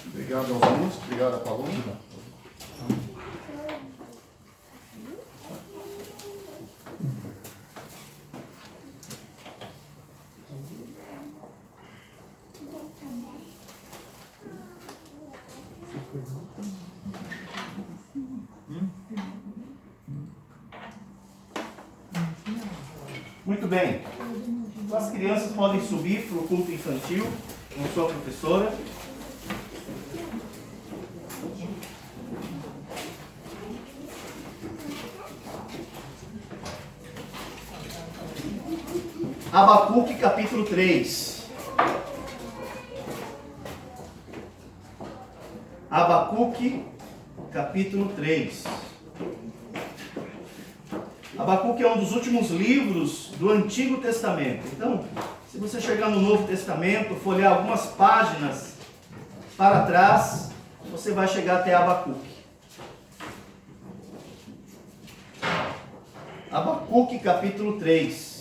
Obrigado aos alunos, obrigado a Paloma. Muito bem. As crianças podem subir para o culto infantil com sua professora. Abacuque capítulo 3. Abacuque capítulo 3. Abacuque é um dos últimos livros do Antigo Testamento. Então, se você chegar no Novo Testamento, folhear algumas páginas para trás, você vai chegar até Abacuque. Abacuque capítulo 3.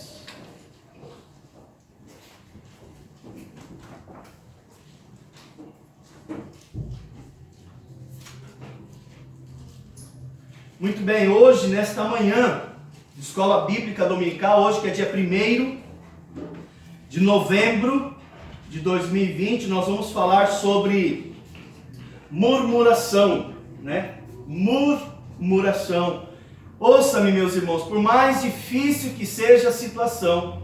Muito bem, hoje, nesta manhã, de Escola Bíblica Dominical, hoje que é dia 1º de novembro de 2020, nós vamos falar sobre murmuração, né? Murmuração. Ouça-me, meus irmãos, por mais difícil que seja a situação,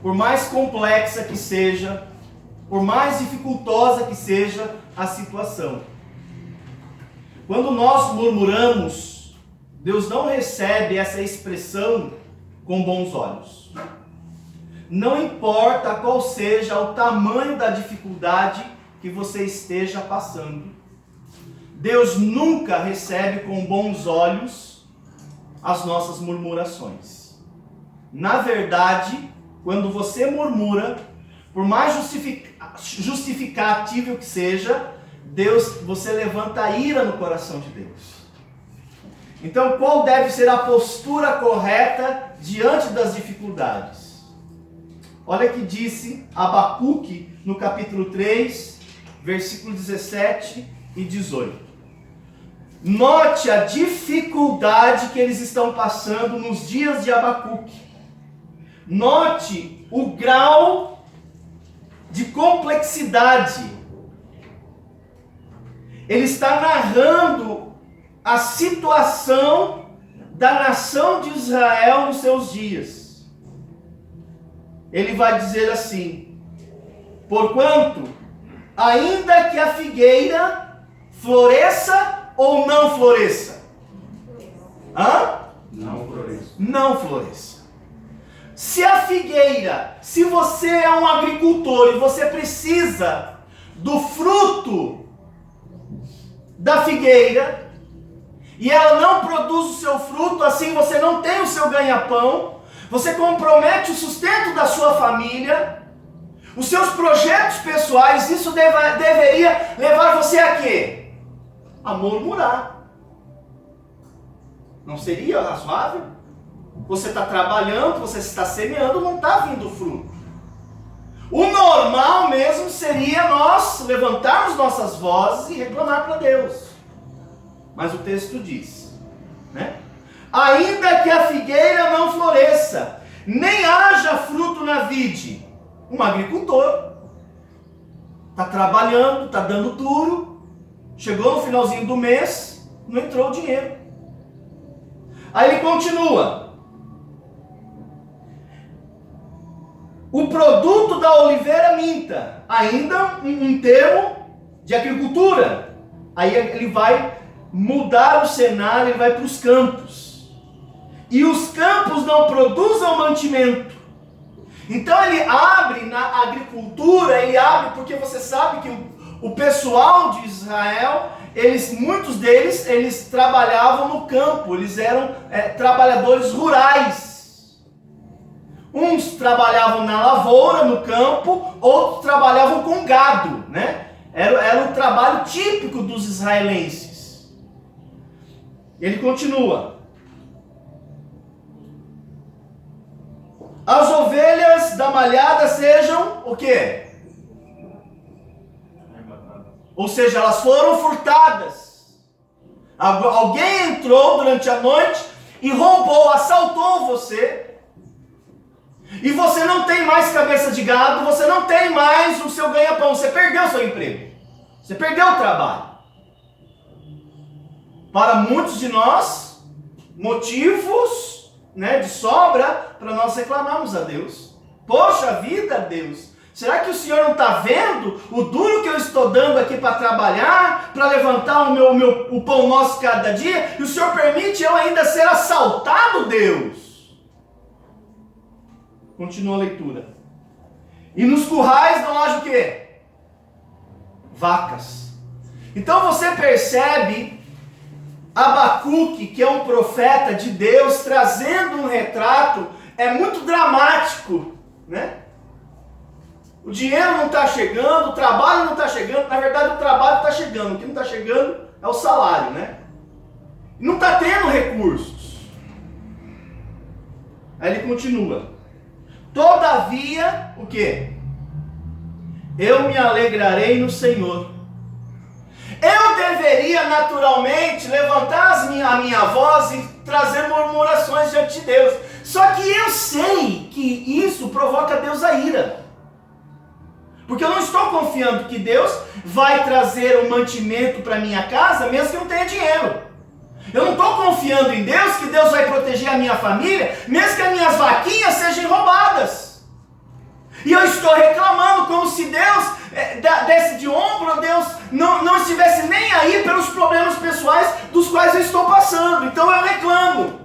por mais complexa que seja, por mais dificultosa que seja a situação, quando nós murmuramos, Deus não recebe essa expressão com bons olhos. Não importa qual seja o tamanho da dificuldade que você esteja passando, Deus nunca recebe com bons olhos as nossas murmurações. Na verdade, quando você murmura, por mais justificativo que seja, você levanta a ira no coração de Deus. Então, qual deve ser a postura correta diante das dificuldades? Olha que disse Abacuque no capítulo 3, versículo 17 e 18. Note a dificuldade que eles estão passando nos dias de Abacuque. Note o grau de complexidade. Ele está narrando a situação da nação de Israel nos seus dias. Ele vai dizer assim: porquanto, ainda que a figueira floresça ou não floresça? Não floresça. Não floresça. Se a figueira, se você é um agricultor e você precisa do fruto da figueira, e ela não produz o seu fruto, assim você não tem o seu ganha-pão, você compromete o sustento da sua família, os seus projetos pessoais, isso deveria levar você a quê? A murmurar. Não seria razoável? Você está trabalhando, você está semeando, não está vindo fruto. O normal mesmo seria nós levantarmos nossas vozes e reclamar para Deus. Mas o texto diz, né? Ainda que a figueira não floresça, nem haja fruto na vide. Um agricultor está trabalhando, está dando duro, chegou no finalzinho do mês, não entrou o dinheiro. Aí ele continua. O produto da oliveira minta, ainda um termo de agricultura. Aí ele vai mudar o cenário, ele vai para os campos. E os campos não produzem mantimento. Então ele abre na agricultura, ele abre porque você sabe que o pessoal de Israel, muitos deles, eles trabalhavam no campo, eles eram trabalhadores rurais. Uns trabalhavam na lavoura, no campo, outros trabalhavam com gado, né? Era o trabalho típico dos israelenses. Ele continua. vaquinhas da malhada sejam o quê? Ou seja, elas foram furtadas. Alguém entrou durante a noite e roubou, assaltou você. E você não tem mais cabeça de gado, você não tem mais o seu ganha-pão, você perdeu o seu emprego. Você perdeu o trabalho. Para muitos de nós, motivos, né, de sobra para nós reclamarmos a Deus. Poxa vida, Deus, será que o Senhor não está vendo o duro que eu estou dando aqui para trabalhar, para levantar o pão nosso cada dia, e o Senhor permite eu ainda ser assaltado, Deus? Continua a leitura. E nos currais não haja o quê? Vacas. Então você percebe Abacuque, que é um profeta de Deus, trazendo um retrato, é muito dramático, né? O dinheiro não está chegando, o trabalho não está chegando, na verdade o trabalho está chegando, o que não está chegando é o salário, né? Não está tendo recursos. Aí ele continua. Todavia, o quê? Eu me alegrarei no Senhor. Eu deveria naturalmente levantar a minha voz e trazer murmurações diante de Deus. Só que eu sei que isso provoca Deus a ira. Porque eu não estou confiando que Deus vai trazer um mantimento para minha casa, mesmo que eu não tenha dinheiro. Eu não estou confiando em Deus que Deus vai proteger a minha família, mesmo que as minhas vaquinhas sejam roubadas. E eu estou reclamando como se Deus desse de ombro, Deus não estivesse nem aí pelos problemas pessoais dos quais eu estou passando. Então eu reclamo.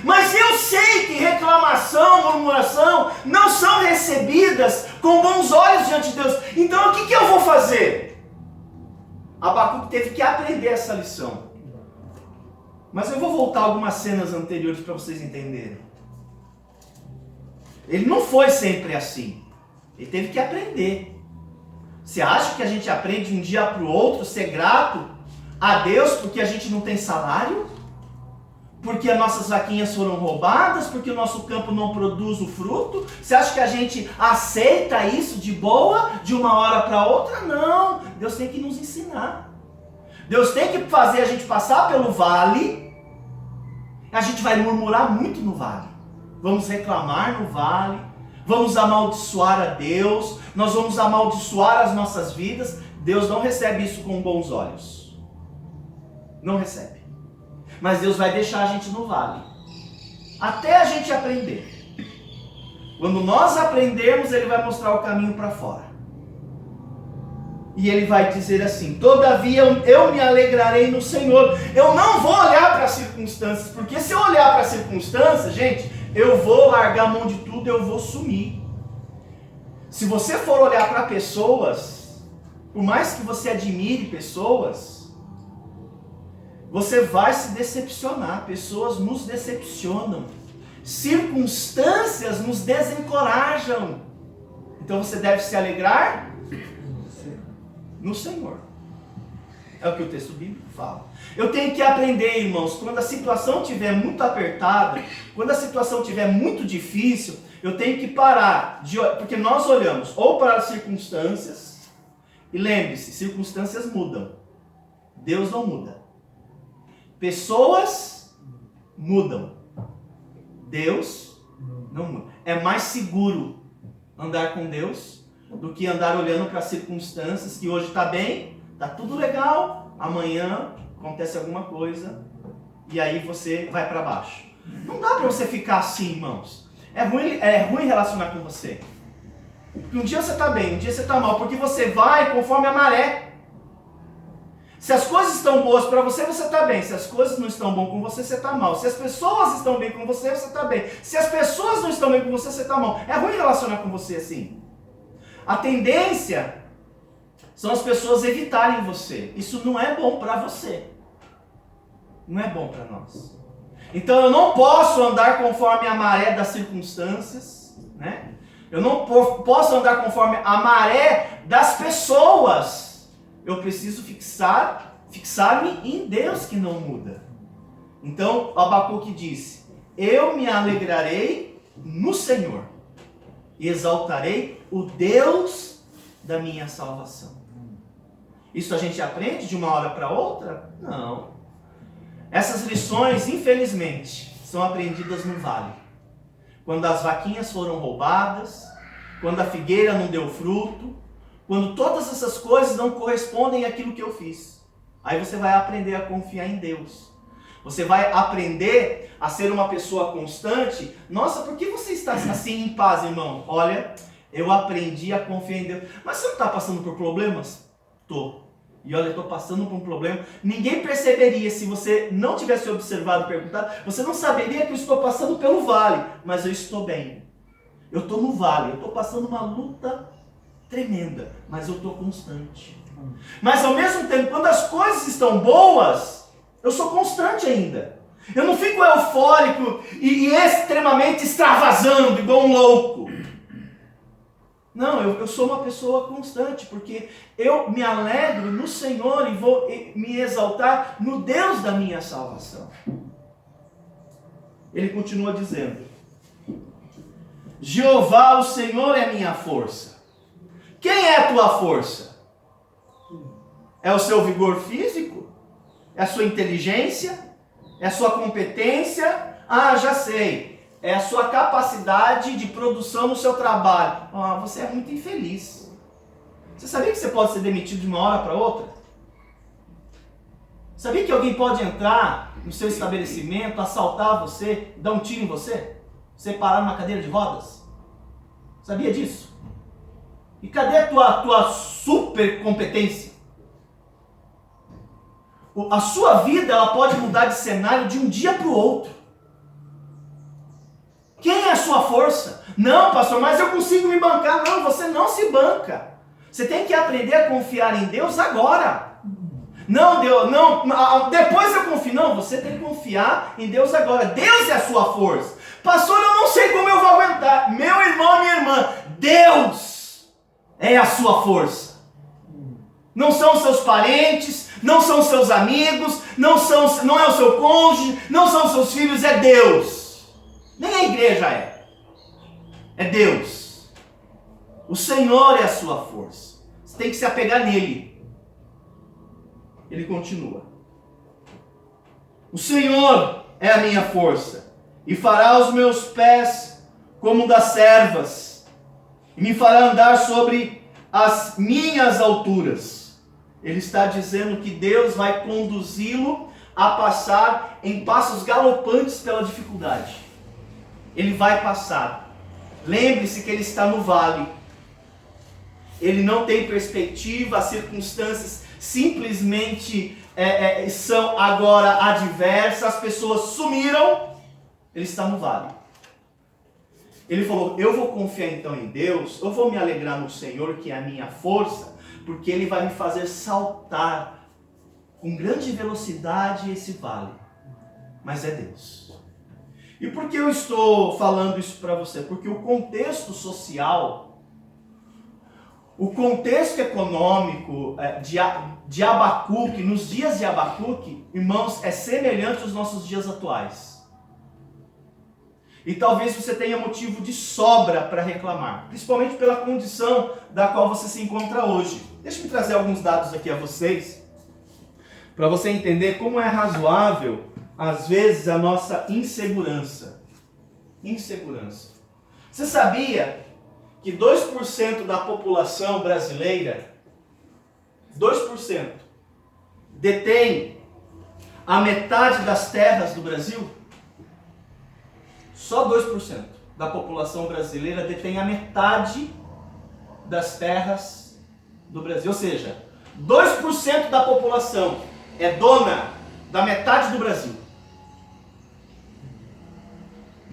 Mas eu sei que reclamação, murmuração não são recebidas com bons olhos diante de Deus. Então o que eu vou fazer? Abacuque teve que aprender essa lição. Mas eu vou voltar algumas cenas anteriores para vocês entenderem. Ele não foi sempre assim. Ele teve que aprender. Você acha que a gente aprende de um dia para o outro ser grato a Deus porque a gente não tem salário? Porque as nossas vaquinhas foram roubadas? Porque o nosso campo não produz o fruto? Você acha que a gente aceita isso de boa, de uma hora para outra? Não. Deus tem que nos ensinar. Deus tem que fazer a gente passar pelo vale. A gente vai murmurar muito no vale. Vamos reclamar no vale. Vamos amaldiçoar a Deus. Nós vamos amaldiçoar as nossas vidas. Deus não recebe isso com bons olhos. Não recebe. Mas Deus vai deixar a gente no vale. Até a gente aprender. Quando nós aprendermos, Ele vai mostrar o caminho para fora. E Ele vai dizer assim: todavia eu me alegrarei no Senhor. Eu não vou olhar para as circunstâncias, porque se eu olhar para as circunstâncias, gente, eu vou largar a mão de tudo, eu vou sumir. Se você for olhar para pessoas, por mais que você admire pessoas, você vai se decepcionar. Pessoas nos decepcionam. Circunstâncias nos desencorajam. Então você deve se alegrar no Senhor. É o que o texto bíblico fala. Eu tenho que aprender, irmãos, quando a situação estiver muito apertada, quando a situação estiver muito difícil, eu tenho que parar, porque nós olhamos ou para as circunstâncias, e lembre-se, circunstâncias mudam. Deus não muda. Pessoas mudam. Deus não muda. É mais seguro andar com Deus do que andar olhando para as circunstâncias, que hoje está bem, está tudo legal, amanhã acontece alguma coisa e aí você vai para baixo. Não dá para você ficar assim, irmãos. É ruim relacionar com você. Porque um dia você está bem, um dia você está mal, porque você vai conforme a maré. Se as coisas estão boas para você, você está bem. Se as coisas não estão boas com você, você está mal. Se as pessoas estão bem com você, você está bem. Se as pessoas não estão bem com você, você está mal. É ruim relacionar com você assim. A tendência são as pessoas evitarem você. Isso não é bom para você. Não é bom para nós. Então eu não posso andar conforme a maré das circunstâncias, né? Eu não posso andar conforme a maré das pessoas. Eu preciso fixar-me em Deus que não muda. Então Abacuque disse: eu me alegrarei no Senhor. e exaltarei o Deus da minha salvação. Isso a gente aprende de uma hora para outra? Não. Essas lições, infelizmente, são aprendidas no vale. Quando as vaquinhas foram roubadas, quando a figueira não deu fruto, quando todas essas coisas não correspondem àquilo que eu fiz. Aí você vai aprender a confiar em Deus. Você vai aprender a ser uma pessoa constante. Nossa, por que você está assim em paz, irmão? Olha, eu aprendi a confiar em Deus. Mas você não está passando por problemas? Tô. E olha, eu estou passando por um problema. Ninguém perceberia se você não tivesse observado e perguntado. Você não saberia que eu estou passando pelo vale. Mas eu estou bem. Eu estou no vale. Eu estou passando uma luta tremenda. Mas eu estou constante. Mas ao mesmo tempo, quando as coisas estão boas, eu sou constante ainda. Eu não fico eufórico e extremamente extravasando, igual um louco. Não, eu sou uma pessoa constante, porque eu me alegro no Senhor e vou me exaltar no Deus da minha salvação. Ele continua dizendo: Jeová, o Senhor é minha força. Quem é a tua força? É o seu vigor físico? É a sua inteligência? É a sua competência? Ah, já sei. É a sua capacidade de produção no seu trabalho. Ah, você é muito infeliz. Você sabia que você pode ser demitido de uma hora para outra? Sabia que alguém pode entrar no seu estabelecimento, assaltar você, dar um tiro em você? Você parar numa cadeira de rodas? Sabia disso? E cadê a tua super competência? A sua vida ela pode mudar de cenário de um dia para o outro. Quem é a sua força? Não, pastor, mas eu consigo me bancar. Não, você não se banca. Você tem que aprender a confiar em Deus agora. Não, Deus, não, depois eu confio. Não, você tem que confiar em Deus agora. Deus é a sua força. Pastor, eu não sei como eu vou aguentar. Meu irmão, minha irmã, Deus é a sua força. Não são os seus parentes, não são os seus amigos, não é o seu cônjuge, não são os seus filhos, é Deus. Nem a igreja é. É Deus. O Senhor é a sua força. Você tem que se apegar nele. Ele continua: o Senhor é a minha força, e fará os meus pés como das servas, e me fará andar sobre as minhas alturas. Ele está dizendo que Deus vai conduzi-lo a passar em passos galopantes pela dificuldade. Ele vai passar. Lembre-se que ele está no vale. Ele não tem perspectiva, as circunstâncias simplesmente são agora adversas, as pessoas sumiram. Ele está no vale. Ele falou: eu vou confiar então em Deus, eu vou me alegrar no Senhor, que é a minha força, porque Ele vai me fazer saltar com grande velocidade esse vale. Mas é Deus. E por que eu estou falando isso para você? Porque o contexto social, o contexto econômico de Abacuque, nos dias de Abacuque, irmãos, é semelhante aos nossos dias atuais. E talvez você tenha motivo de sobra para reclamar, principalmente pela condição da qual você se encontra hoje. Deixa eu trazer alguns dados aqui a vocês, para você entender como é razoável, às vezes, a nossa insegurança. Insegurança. Você sabia que 2% da população brasileira, 2%, detém a metade das terras do Brasil? Só 2% da população brasileira detém a metade das terras do Brasil. Ou seja, 2% da população é dona da metade do Brasil.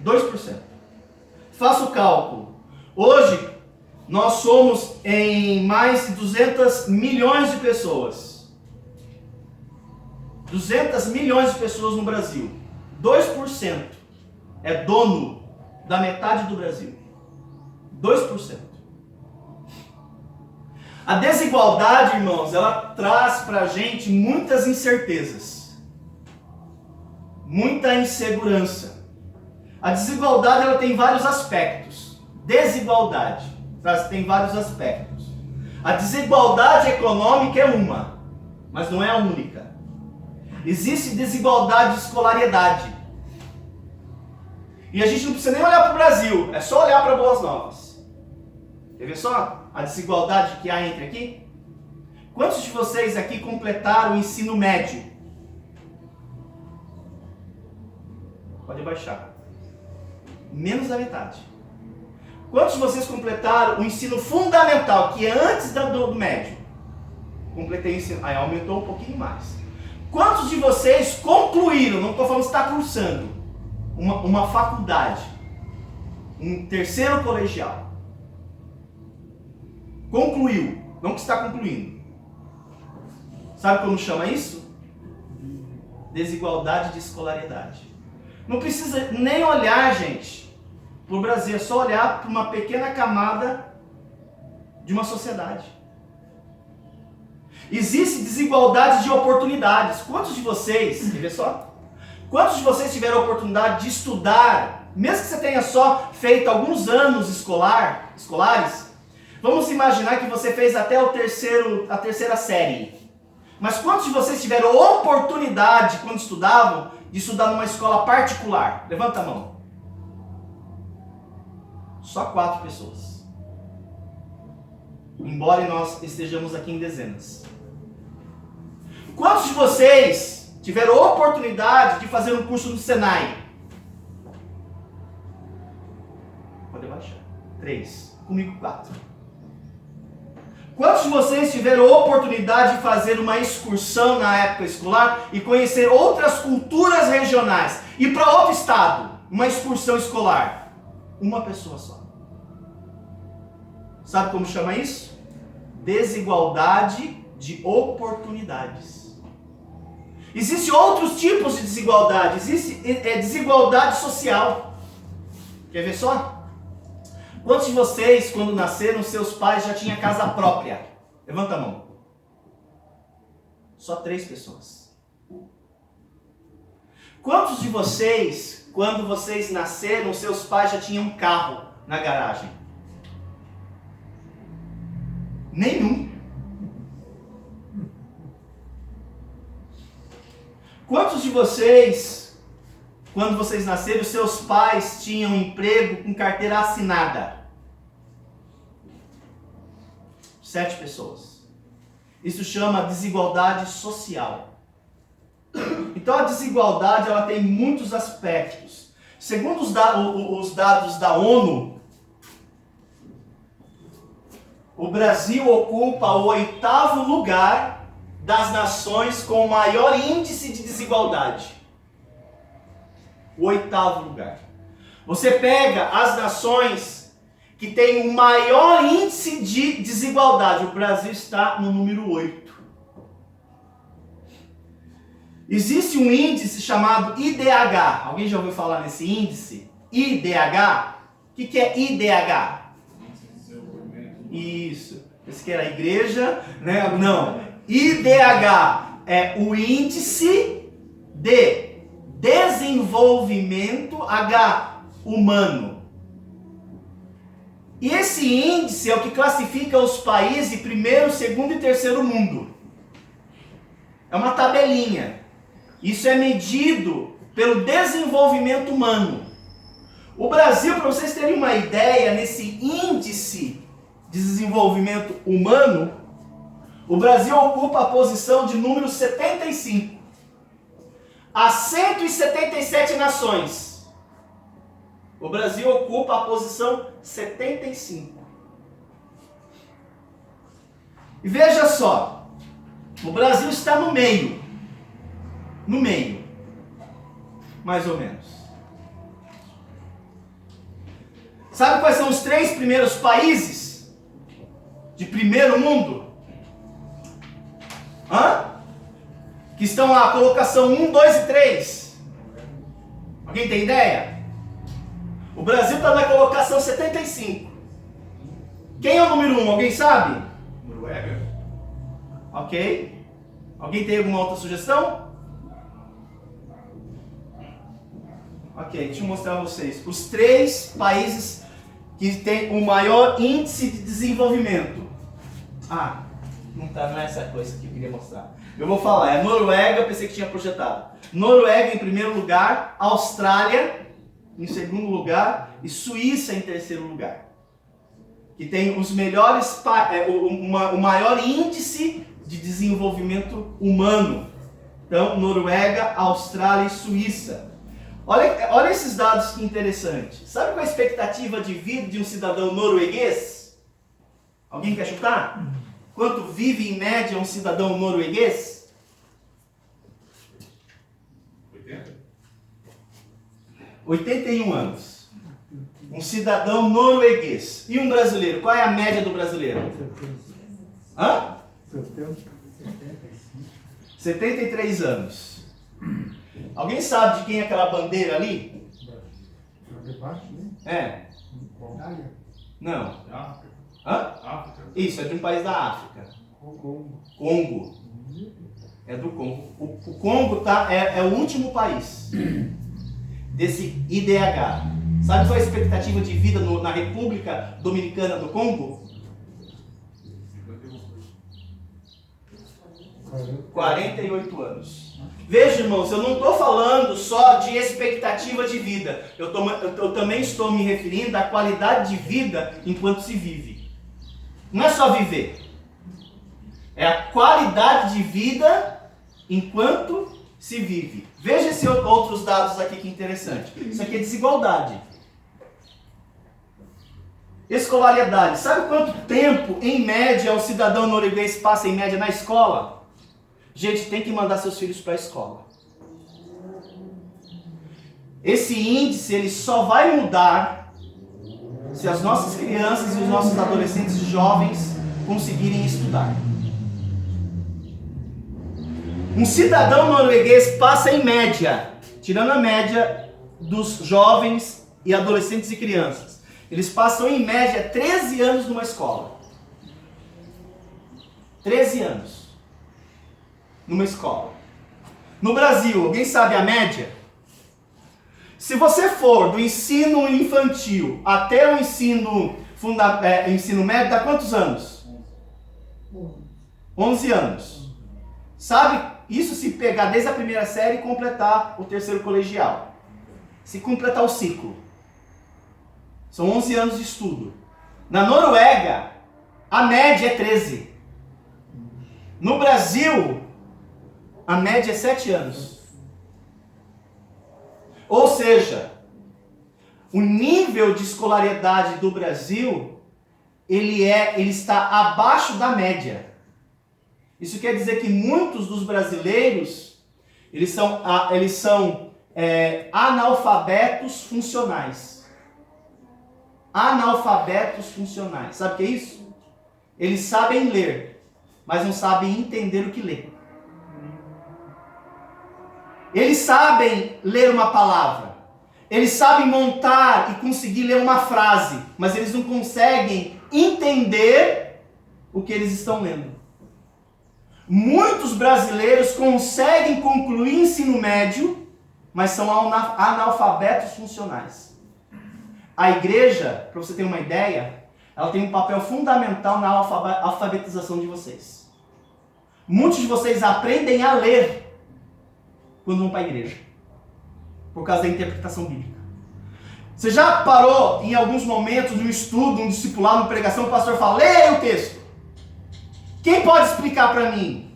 2%. Faça o cálculo. Hoje, nós somos em mais de 200 milhões de pessoas. 200 milhões de pessoas no Brasil. 2% é dono da metade do Brasil. 2%. A desigualdade, irmãos, ela traz pra gente muitas incertezas. Muita insegurança. A desigualdade ela tem vários aspectos. desigualdade. Tem vários aspectos. A desigualdade econômica é uma, mas não é a única. Existe desigualdade de escolaridade. E a gente não precisa nem olhar para o Brasil, é só olhar para Boas Novas. Quer ver só a desigualdade que há entre aqui? Quantos de vocês aqui completaram o ensino médio? Pode baixar. Menos da metade. Quantos de vocês completaram o ensino fundamental, que é antes do médio? Completei o ensino. Aí aumentou um pouquinho mais. Quantos de vocês concluíram, não estou falando se está cursando, uma faculdade, um terceiro colegial? Concluiu, não que está concluindo. Sabe como chama isso? Desigualdade de escolaridade. Não precisa nem olhar, gente, para o Brasil, é só olhar para uma pequena camada de uma sociedade. Existe desigualdade de oportunidades. Quantos de vocês, quer ver só? Quantos de vocês tiveram a oportunidade de estudar, mesmo que você tenha só feito alguns anos escolares, vamos imaginar que você fez até a terceira série. Mas quantos de vocês tiveram oportunidade, quando estudavam, de estudar numa escola particular? Levanta a mão. Só 4 pessoas. Embora nós estejamos aqui em dezenas. Quantos de vocês tiveram oportunidade de fazer um curso no Senai? Pode baixar. 3. Comigo 4. Quantos de vocês tiveram oportunidade de fazer uma excursão na época escolar e conhecer outras culturas regionais? Ir para outro estado, uma excursão escolar? Uma pessoa só. Sabe como chama isso? Desigualdade de oportunidades. Existem outros tipos de desigualdade. Existe desigualdade social. Quer ver só? Quantos de vocês, quando nasceram, seus pais já tinham casa própria? Levanta a mão. Só 3 pessoas. Quantos de vocês, quando vocês nasceram, seus pais já tinham um carro na garagem? Nenhum. Quantos de vocês, quando vocês nasceram, seus pais tinham um emprego com carteira assinada? 7 pessoas. Isso chama desigualdade social. Então a desigualdade ela tem muitos aspectos. Segundo os dados da ONU, o Brasil ocupa o 8º lugar das nações com o maior índice de desigualdade. O 8º lugar. Você pega as nações que têm o maior índice de desigualdade. O Brasil está no número 8. Existe um índice chamado IDH. Alguém já ouviu falar nesse índice? IDH? O que é IDH? Isso. Esse que era a igreja, né? Não. IDH é o índice de desenvolvimento humano. E esse índice é o que classifica os países de primeiro, segundo e terceiro mundo. É uma tabelinha. Isso é medido pelo desenvolvimento humano. O Brasil, para vocês terem uma ideia, nesse índice de desenvolvimento humano, o Brasil ocupa a posição de número 75. Há 177 nações. O Brasil ocupa a posição 75. E veja só, o Brasil está no meio. No meio. Mais ou menos. Sabe quais são os 3 primeiros países de primeiro mundo? Que estão na colocação 1, 2 e 3. Alguém tem ideia? O Brasil está na colocação 75. Quem é o número 1? Alguém sabe? Noruega. Ok. Alguém tem alguma outra sugestão? Ok, deixa eu mostrar a vocês. Os 3 países que tem o maior índice de desenvolvimento. Não é essa coisa que eu queria mostrar. Eu vou falar, é Noruega, eu pensei que tinha projetado. Noruega em primeiro lugar, Austrália em segundo lugar e Suíça em terceiro lugar. Que tem os melhores, o maior índice de desenvolvimento humano. Então, Noruega, Austrália e Suíça. Olha esses dados que interessantes. Sabe qual é a expectativa de vida de um cidadão norueguês? Alguém quer chutar? Quanto vive em média um cidadão norueguês? 81 anos. Um cidadão norueguês. E um brasileiro? Qual é a média do brasileiro? 73 anos. Alguém sabe de quem é aquela bandeira ali? É. Não. Isso, é de um país da África. Congo. É do Congo. O Congo é o último país desse IDH. Sabe qual é a expectativa de vida na República Dominicana do Congo? 48 anos. Veja, irmãos, eu não estou falando só de expectativa de vida. Eu também estou me referindo à qualidade de vida enquanto se vive. Não é só viver. É a qualidade de vida enquanto se vive. Veja esses outros dados aqui que interessante. Isso aqui é desigualdade. Escolaridade. Sabe quanto tempo, em média, o cidadão norueguês passa em média na escola? Gente, tem que mandar seus filhos para a escola. Esse índice ele só vai mudar se as nossas crianças e os nossos adolescentes e jovens conseguirem estudar. Um cidadão norueguês passa em média, tirando a média dos jovens e adolescentes e crianças, eles passam em média 13 anos numa escola. 13 anos. Numa escola. No Brasil, alguém sabe a média? Se você for do ensino infantil até o ensino médio, dá quantos anos? 11 anos. Sabe? Isso se pegar desde a primeira série e completar o terceiro colegial. Se completar o ciclo. São 11 anos de estudo. Na Noruega, a média é 13. No Brasil, a média é 7 anos. Ou seja, o nível de escolaridade do Brasil, ele está abaixo da média. Isso quer dizer que muitos dos brasileiros, eles são analfabetos funcionais. Analfabetos funcionais. Sabe o que é isso? Eles sabem ler, mas não sabem entender o que lê. Eles sabem ler uma palavra. Eles sabem montar e conseguir ler uma frase, mas eles não conseguem entender o que eles estão lendo. Muitos brasileiros conseguem concluir ensino médio, mas são analfabetos funcionais. A igreja, para você ter uma ideia, ela tem um papel fundamental na alfabetização de vocês. Muitos de vocês aprendem a ler quando vão para a igreja, por causa da interpretação bíblica. Você já parou em alguns momentos, no estudo, no discipulado, numa pregação, o pastor fala, leia o texto. Quem pode explicar para mim?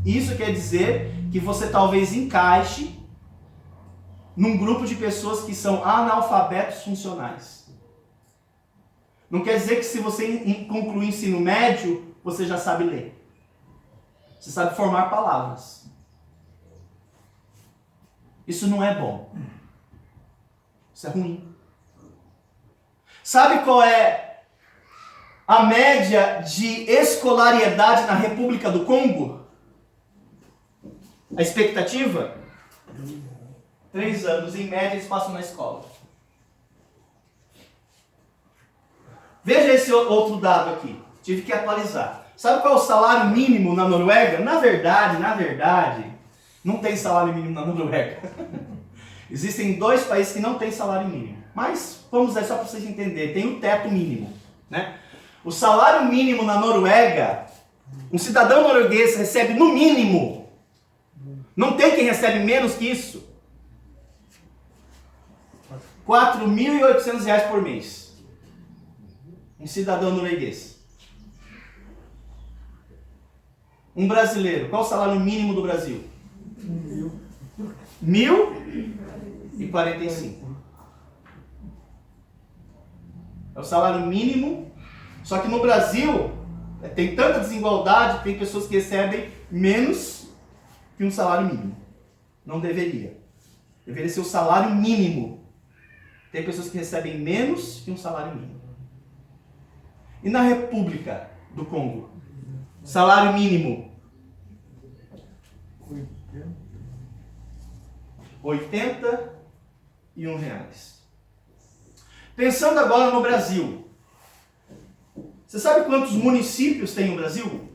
Isso quer dizer que você talvez encaixe num grupo de pessoas que são analfabetos funcionais. Não quer dizer que se você concluir ensino médio, você já sabe ler. Você sabe formar palavras. Isso não é bom. Isso é ruim. Sabe qual é a média de escolaridade na República do Congo? A expectativa? 3 anos. Em média, eles passam na escola. Veja esse outro dado aqui. Tive que atualizar. Sabe qual é o salário mínimo na Noruega? Na verdade, não tem salário mínimo na Noruega. Existem 2 países que não têm salário mínimo. Mas, vamos aí só para vocês entenderem, tem o teto mínimo, né? O salário mínimo na Noruega, um cidadão norueguês recebe no mínimo, não tem quem recebe menos que isso, R$ 4.800 por mês. Um cidadão norueguês. Um brasileiro, qual o salário mínimo do Brasil? 1.045. É o salário mínimo, só que no Brasil tem tanta desigualdade, tem pessoas que recebem menos que um salário mínimo. Não deveria. Deveria ser o salário mínimo. Tem pessoas que recebem menos que um salário mínimo. E na República do Congo? Salário mínimo. R$ 81. Pensando agora no Brasil. Você sabe quantos municípios tem o Brasil?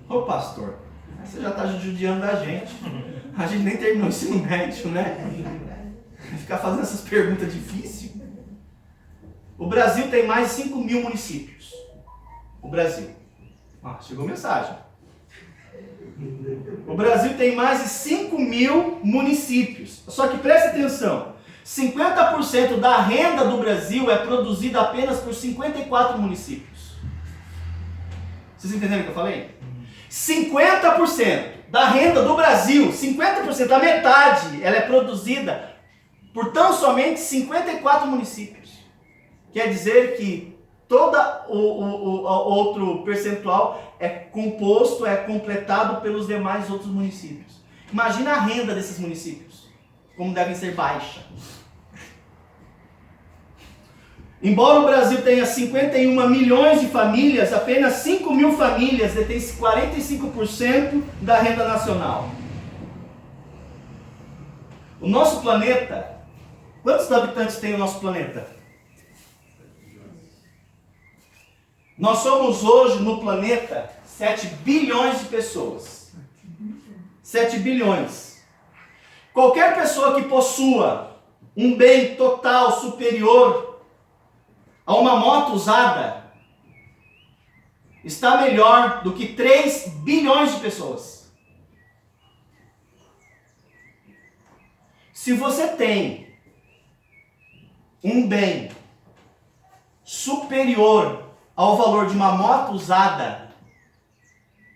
Ô pastor, você já está judiando da gente. A gente nem terminou o ensino médio, né? Ficar fazendo essas perguntas difíceis. O Brasil tem mais de 5.000 municípios. O Brasil. Chegou mensagem. O Brasil tem mais de 5.000 municípios. Só que preste atenção. 50% da renda do Brasil é produzida apenas por 54 municípios. Vocês entenderam o que eu falei? 50% da renda do Brasil, 50%, a metade, ela é produzida por tão somente 54 municípios. Quer dizer que todo o outro percentual é composto, é completado pelos demais outros municípios. Imagina a renda desses municípios, como devem ser baixa. Embora o Brasil tenha 51 milhões de famílias, apenas 5.000 famílias detêm 45% da renda nacional. O nosso planeta, quantos habitantes tem o nosso planeta? Nós somos hoje no planeta 7 bilhões de pessoas. 7 bilhões. Qualquer pessoa que possua um bem total superior a uma moto usada está melhor do que 3 bilhões de pessoas. Se você tem um bem superior ao valor de uma moto usada,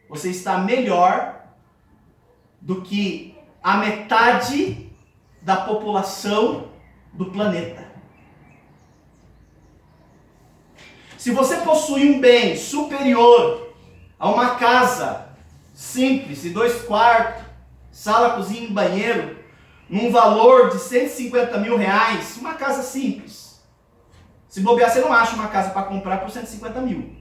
você está melhor do que a metade da população do planeta. Se você possui um bem superior a uma casa simples, de 2 quartos, sala, cozinha e banheiro, num valor de R$150 mil, uma casa simples. Se bobear, você não acha uma casa para comprar por 150 mil.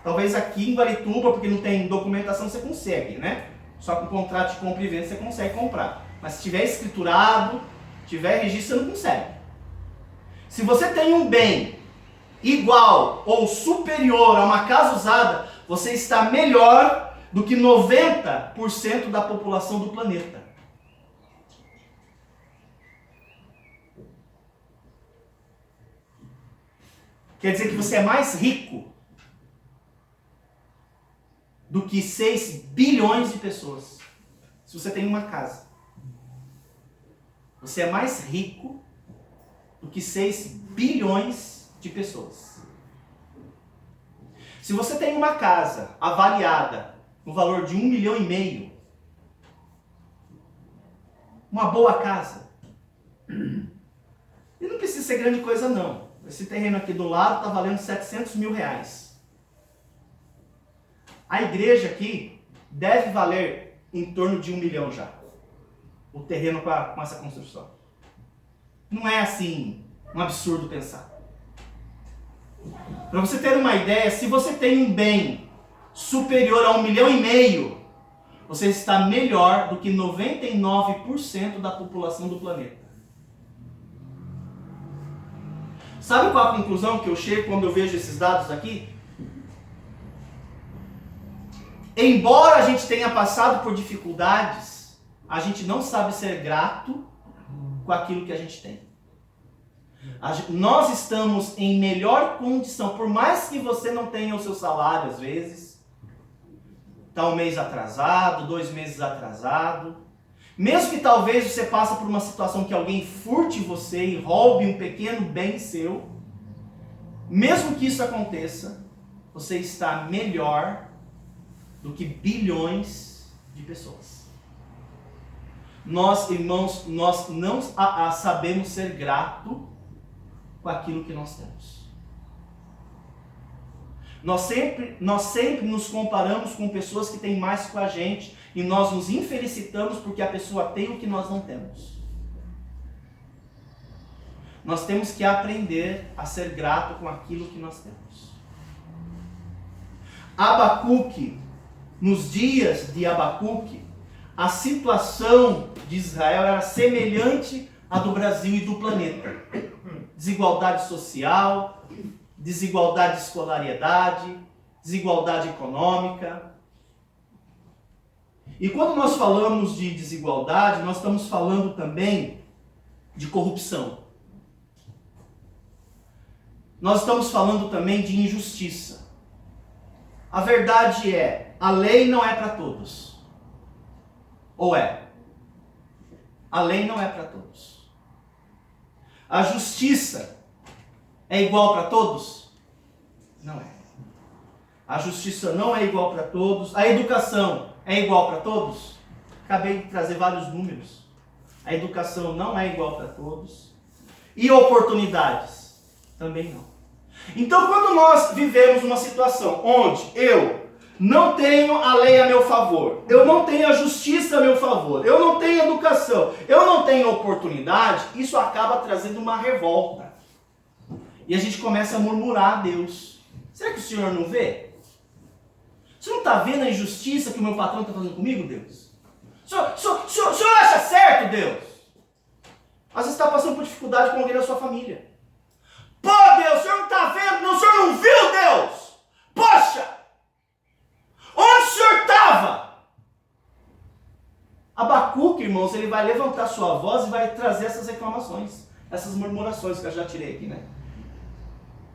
Talvez aqui em Guarituba, porque não tem documentação, você consegue, né? Só com contrato de compra e venda você consegue comprar. Mas se tiver escriturado, tiver registro, você não consegue. Se você tem um bem igual ou superior a uma casa usada, você está melhor do que 90% da população do planeta. Quer dizer que você é mais rico do que 6 bilhões de pessoas. Se você tem uma casa. Você é mais rico do que 6 bilhões de pessoas. Se você tem uma casa avaliada no valor de 1,5 milhão, uma boa casa, e não precisa ser grande coisa não. Esse terreno aqui do lado está valendo R$700 mil. A igreja aqui deve valer em torno de 1 milhão já. O terreno com essa construção. Não é assim um absurdo pensar. Para você ter uma ideia, se você tem um bem superior a 1,5 milhão, você está melhor do que 99% da população do planeta. Sabe qual a conclusão que eu chego quando eu vejo esses dados aqui? Embora a gente tenha passado por dificuldades, a gente não sabe ser grato com aquilo que a gente tem. Nós estamos em melhor condição, por mais que você não tenha o seu salário às vezes, está um mês atrasado, 2 meses atrasado, mesmo que talvez você passe por uma situação que alguém furte você e roube um pequeno bem seu, mesmo que isso aconteça, você está melhor do que bilhões de pessoas. Nós, irmãos, nós não sabemos ser grato com aquilo que nós temos. Nós sempre nos comparamos com pessoas que têm mais que a gente e nós nos infelicitamos porque a pessoa tem o que nós não temos. Nós temos que aprender a ser grato com aquilo que nós temos. Abacuque, nos dias de Abacuque, a situação de Israel era semelhante à do Brasil e do planeta. Desigualdade social, desigualdade de escolaridade, desigualdade econômica. E quando nós falamos de desigualdade, nós estamos falando também de corrupção. Nós estamos falando também de injustiça. A verdade é, a lei não é para todos. Ou é? A lei não é para todos. A justiça é igual para todos? Não é. A justiça não é igual para todos. A educação é igual para todos? Acabei de trazer vários números. A educação não é igual para todos. E oportunidades? Também não. Então, quando nós vivemos uma situação onde eu não tenho a lei a meu favor, eu não tenho a justiça a meu favor, eu não tenho educação, eu não tenho oportunidade, isso acaba trazendo uma revolta. E a gente começa a murmurar a Deus. Será que o Senhor não vê? Você não está vendo a injustiça que o meu patrão está fazendo comigo, Deus? O senhor acha certo, Deus? Às vezes está passando por dificuldade com alguém da sua família. Pô, Deus, o senhor não está vendo? Não, o senhor não viu, Deus? Poxa! Onde o senhor estava? Abacuque, irmãos, ele vai levantar sua voz e vai trazer essas reclamações, essas murmurações que eu já tirei aqui, né?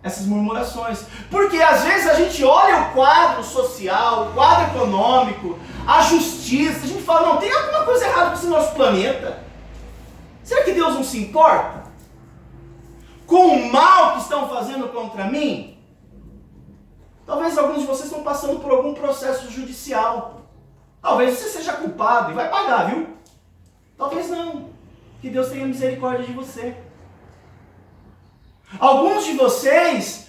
Essas murmurações. Porque às vezes a gente olha o quadro social, o quadro econômico, a justiça, a gente fala, não, tem alguma coisa errada com esse nosso planeta. Será que Deus não se importa com o mal que estão fazendo contra mim? Talvez alguns de vocês estão passando por algum processo judicial. Talvez você seja culpado e vai pagar, viu? Talvez não. Que Deus tenha misericórdia de você. Alguns de vocês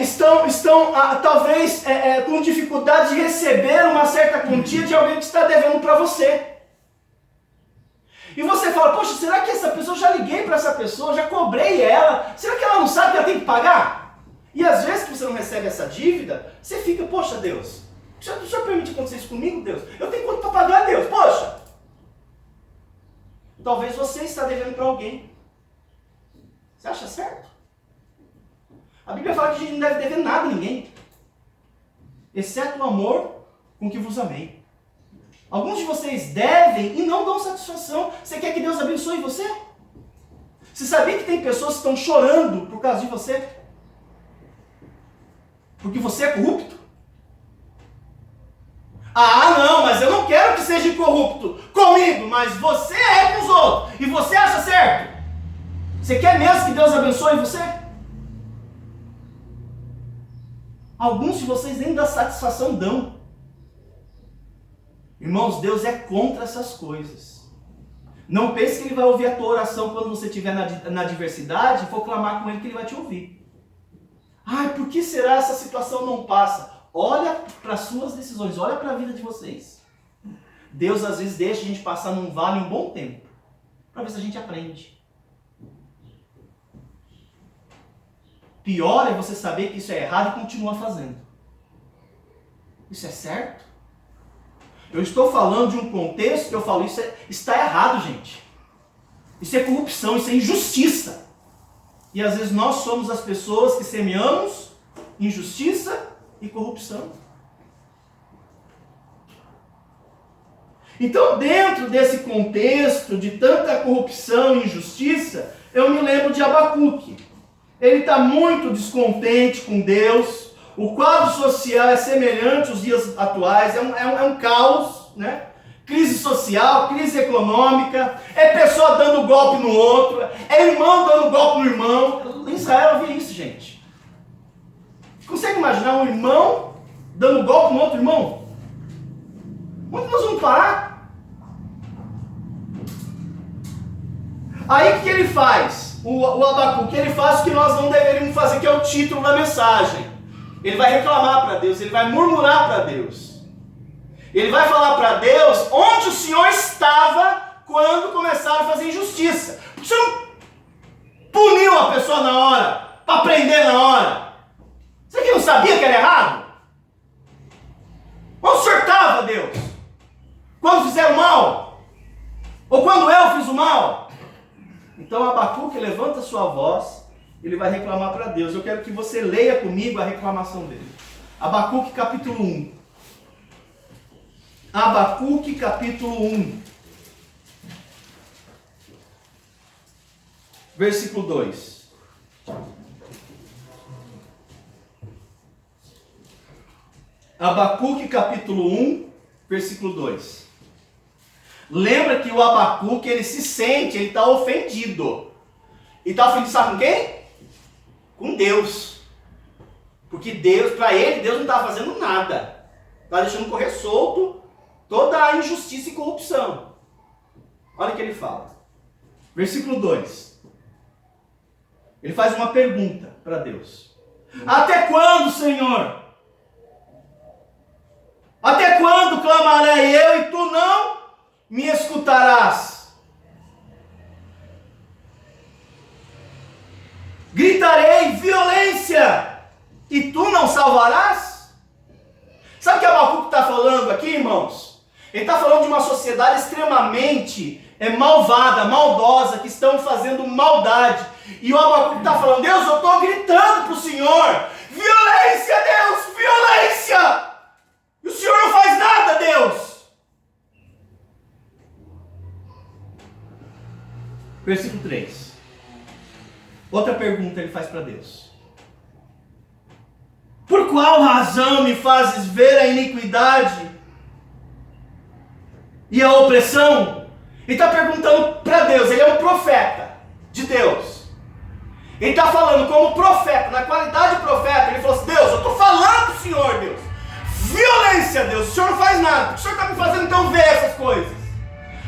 estão talvez com dificuldade de receber uma certa quantia de alguém que está devendo para você. E você fala, poxa, será que essa pessoa, já liguei para essa pessoa, já cobrei ela, será que ela não sabe que ela tem que pagar? E às vezes que você não recebe essa dívida, você fica, poxa Deus, o senhor permite acontecer isso comigo, Deus? Eu tenho quanto para pagar, Deus, poxa! Talvez você está devendo para alguém. Você acha certo? A Bíblia fala que a gente não deve dever nada a ninguém, exceto o amor com que vos amei. Alguns de vocês devem e não dão satisfação. Você quer que Deus abençoe você? Você sabia que tem pessoas que estão chorando por causa de você? Porque você é corrupto? Ah, não, mas eu não quero que seja corrupto comigo, mas você é com os outros. E você acha certo? Você quer mesmo que Deus abençoe você? Alguns de vocês nem da satisfação dão. Irmãos, Deus é contra essas coisas. Não pense que Ele vai ouvir a tua oração quando você estiver na adversidade e for clamar com Ele que Ele vai te ouvir. Ai, por que será essa situação não passa? Olha para as suas decisões, olha para a vida de vocês. Deus às vezes deixa a gente passar num vale um bom tempo, para ver se a gente aprende. Pior é você saber que isso é errado e continuar fazendo. Isso é certo? Eu estou falando de um contexto que eu falo, isso está errado, gente. Isso é corrupção, isso é injustiça. E às vezes nós somos as pessoas que semeamos injustiça e corrupção. Então, dentro desse contexto de tanta corrupção e injustiça, eu me lembro de Abacuque. Ele está muito descontente com Deus. O quadro social é semelhante aos dias atuais, é um caos, né? Crise social, crise econômica, é pessoa dando golpe no outro, é irmão dando golpe no irmão. Em Israel eu vi isso, gente. Consegue imaginar um irmão dando golpe no outro irmão? Onde nós vamos parar? Aí o que ele faz? O Abacuque, ele faz o que nós não deveríamos fazer, que é o título da mensagem. Ele vai reclamar para Deus, ele vai murmurar para Deus. Ele vai falar para Deus onde o Senhor estava quando começaram a fazer injustiça. Por que você não puniu a pessoa na hora, para prender na hora? Você que não sabia que era errado? Onde o Senhor estava, Deus? Quando fizeram mal? Ou quando eu fiz o mal? Então Abacuque levanta sua voz, ele vai reclamar para Deus. Eu quero que você leia comigo a reclamação dele. Abacuque capítulo 1. Abacuque capítulo 1. Versículo 2. Abacuque capítulo 1, versículo 2. Lembra que o Abacuque, ele se sente, ele está ofendido. E está ofendido, sabe com quem? Com Deus. Porque Deus, para ele, Deus não está fazendo nada. Está deixando correr solto toda a injustiça e corrupção. Olha o que ele fala. Versículo 2. Ele faz uma pergunta para Deus. Até quando, Senhor? Até quando clamarei eu e tu não me escutarás? Gritarei violência e tu não salvarás? Sabe o que Abacuque está falando aqui, irmãos? Ele está falando de uma sociedade extremamente malvada, maldosa, que estão fazendo maldade. E o Abacuque está falando: Deus, eu estou gritando para o Senhor: violência, Deus, violência! E o Senhor não faz nada, Deus! Versículo 3. Outra pergunta ele faz para Deus. Por qual razão me fazes ver a iniquidade e a opressão? Ele está perguntando para Deus. Ele é um profeta de Deus. Ele está falando como profeta, na qualidade de profeta. Ele falou assim: Deus, eu estou falando para o Senhor, Deus. Violência, Deus, o Senhor não faz nada. O Senhor está me fazendo então ver essas coisas.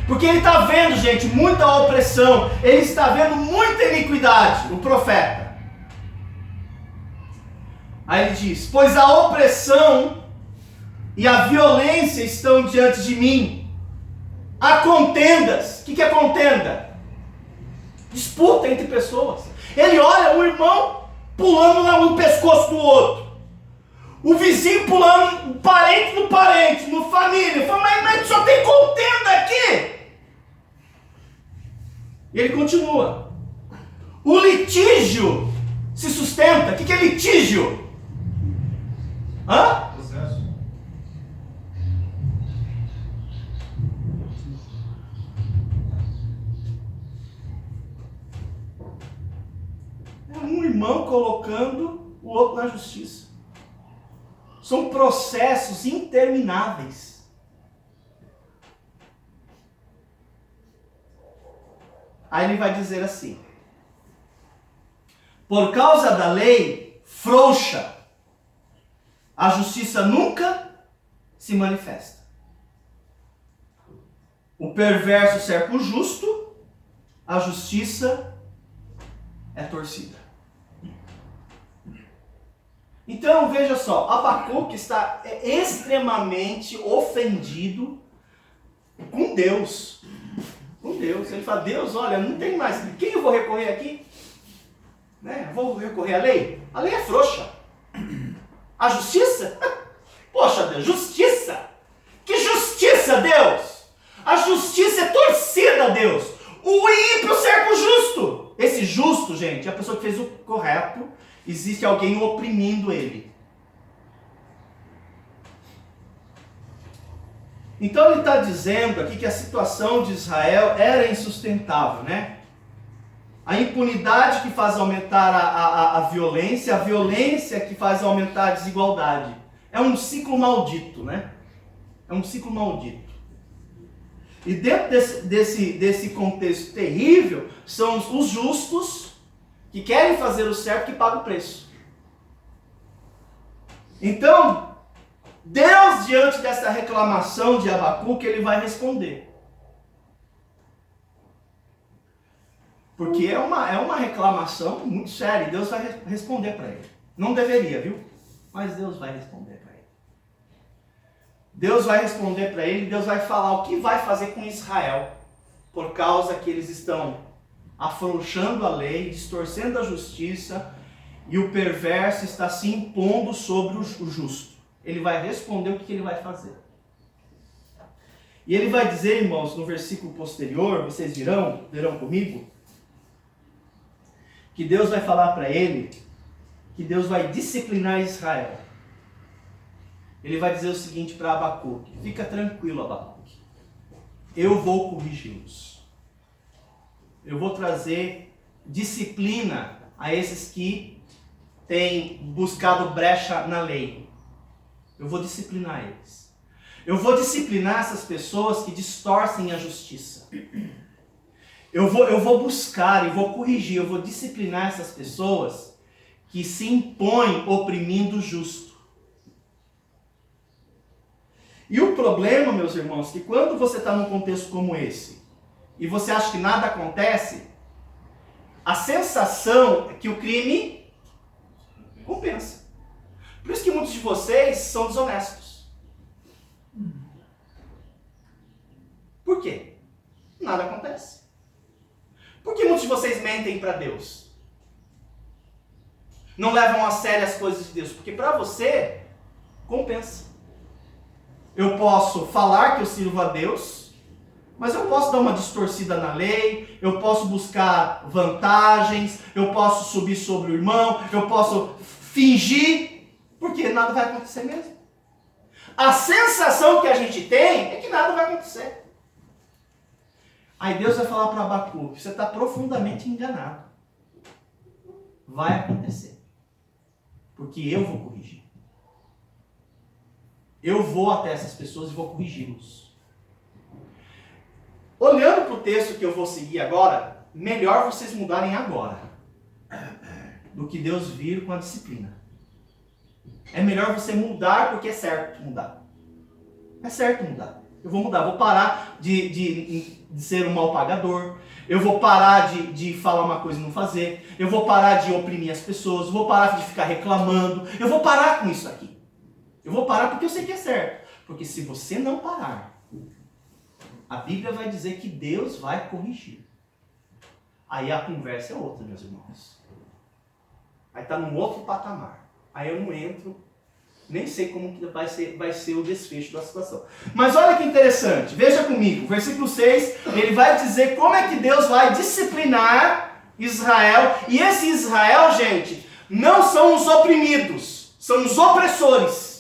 Porque ele está vendo, gente, muita opressão. Ele está vendo muita iniquidade, o profeta. Aí ele diz: pois a opressão e a violência estão diante de mim. Há contendas. O que é contenda? Disputa entre pessoas. Ele olha um irmão pulando no pescoço do outro. O vizinho pulando, um parente no parente, no família. Fala: mas só tem contenda aqui. E ele continua. O litígio se sustenta. O que é litígio? Hã? Processo. É um irmão colocando o outro na justiça. São processos intermináveis. Aí ele vai dizer assim: por causa da lei frouxa, a justiça nunca se manifesta. O perverso cerca o justo, a justiça é torcida. Então, veja só, Abacuque está extremamente ofendido com Deus. Com Deus. Ele fala: Deus, olha, não tem mais. Quem eu vou recorrer aqui? Né? Vou recorrer à lei? A lei é frouxa. A justiça? Poxa, Deus, justiça? Que justiça, Deus? A justiça é torcida, Deus. O ímpio cerca o justo. Esse justo, gente, é a pessoa que fez o correto. Existe alguém oprimindo ele. Então ele está dizendo aqui que a situação de Israel era insustentável, né? A impunidade que faz aumentar a violência que faz aumentar a desigualdade. É um ciclo maldito, né? É um ciclo maldito. E dentro desse contexto terrível, são os justos que querem fazer o certo que pagam o preço. Então, Deus, diante dessa reclamação de Abacuque, ele vai responder. Porque é uma reclamação muito séria. Deus vai responder para ele. Não deveria, viu? Mas Deus vai responder para ele. Deus vai responder para ele, Deus vai falar o que vai fazer com Israel. Por causa que eles estão afrouxando a lei, distorcendo a justiça, e o perverso está se impondo sobre o justo. Ele vai responder o que ele vai fazer. E ele vai dizer, irmãos, no versículo posterior, vocês verão comigo, que Deus vai falar para ele, que Deus vai disciplinar Israel. Ele vai dizer o seguinte para Abacuque: fica tranquilo, Abacuque, eu vou corrigi-los. Eu vou trazer disciplina a esses que têm buscado brecha na lei. Eu vou disciplinar eles. Eu vou disciplinar essas pessoas que distorcem a justiça. Eu vou buscar e vou corrigir, eu vou disciplinar essas pessoas que se impõem oprimindo o justo. E o problema, meus irmãos, que quando você está num contexto como esse, e você acha que nada acontece, a sensação é que o crime compensa. Por isso que muitos de vocês são desonestos. Por quê? Nada acontece. Por que muitos de vocês mentem para Deus? Não levam a sério as coisas de Deus? Porque para você, compensa. Eu posso falar que eu sirvo a Deus, mas eu posso dar uma distorcida na lei, eu posso buscar vantagens, eu posso subir sobre o irmão, eu posso fingir, porque nada vai acontecer mesmo. A sensação que a gente tem é que nada vai acontecer. Aí Deus vai falar para Abacuque: você está profundamente enganado. Vai acontecer. Porque eu vou corrigir. Eu vou até essas pessoas e vou corrigi-los. Olhando para o texto que eu vou seguir agora, melhor vocês mudarem agora do que Deus vir com a disciplina. É melhor você mudar porque é certo mudar. É certo mudar. Eu vou mudar, vou parar de ser um mal pagador. Eu vou parar de falar uma coisa e não fazer. Eu vou parar de oprimir as pessoas. Eu vou parar de ficar reclamando. Eu vou parar com isso aqui. Eu vou parar porque eu sei que é certo. Porque se você não parar, a Bíblia vai dizer que Deus vai corrigir. Aí a conversa é outra, meus irmãos. Aí está num outro patamar. Aí eu não entro, nem sei como que vai ser o desfecho da situação. Mas olha que interessante, veja comigo, versículo 6, ele vai dizer como é que Deus vai disciplinar Israel. E esse Israel, gente, não são os oprimidos, são os opressores.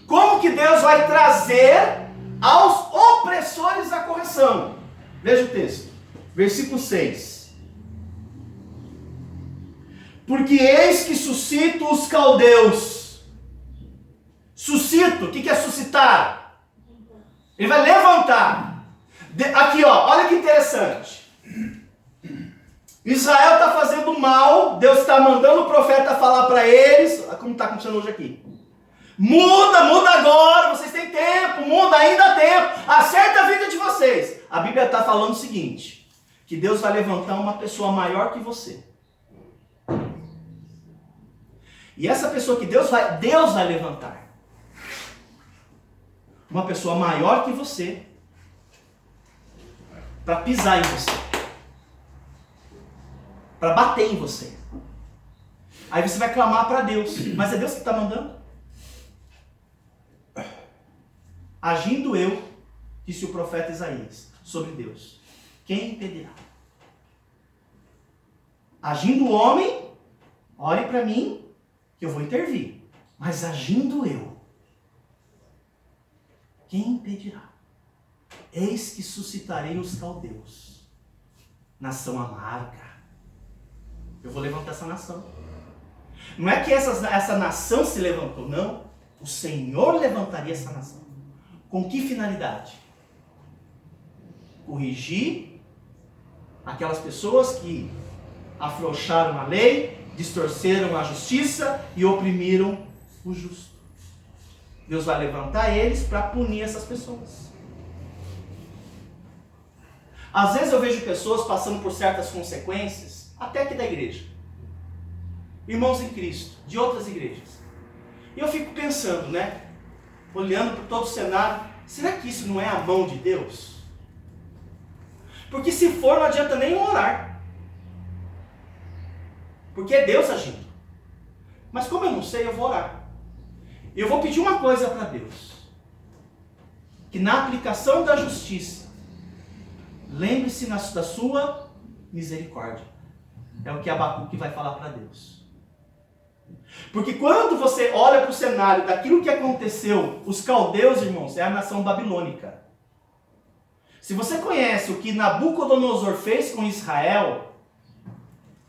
Como que Deus vai trazer aos opressores a correção? Veja o texto, versículo 6. Porque eis que suscito os caldeus. Suscito, o que é suscitar? Ele vai levantar. Aqui, ó, olha que interessante. Israel está fazendo mal, Deus está mandando o profeta falar para eles, como está acontecendo hoje aqui. Muda agora, vocês têm tempo, muda, ainda há tempo, acerta a vida de vocês. A Bíblia está falando o seguinte, que Deus vai levantar uma pessoa maior que você. E essa pessoa que Deus vai levantar, uma pessoa maior que você, para pisar em você, para bater em você. Aí você vai clamar para Deus, mas é Deus que está mandando? Agindo eu, disse o profeta Isaías, sobre Deus, quem impedirá? Agindo o homem, ore para mim, que eu vou intervir. Mas agindo eu, quem impedirá? Eis que suscitarei os caldeus, nação amarga. Eu vou levantar essa nação. Não é que essa nação se levantou, não. O Senhor levantaria essa nação. Com que finalidade? Corrigir aquelas pessoas que afrouxaram a lei, distorceram a justiça e oprimiram o justo. Deus vai levantar eles para punir essas pessoas. Às vezes eu vejo pessoas passando por certas consequências, até aqui da igreja. Irmãos em Cristo, de outras igrejas. E eu fico pensando, né? Olhando por todo o cenário, será que isso não é a mão de Deus? Porque se for, não adianta nem orar. Porque é Deus agindo. Mas como eu não sei, eu vou orar. Eu vou pedir uma coisa para Deus. Que na aplicação da justiça, lembre-se da sua misericórdia. É o que Abacuque vai falar para Deus. Porque quando você olha para o cenário daquilo que aconteceu, os caldeus, irmãos, é a nação babilônica. Se você conhece o que Nabucodonosor fez com Israel,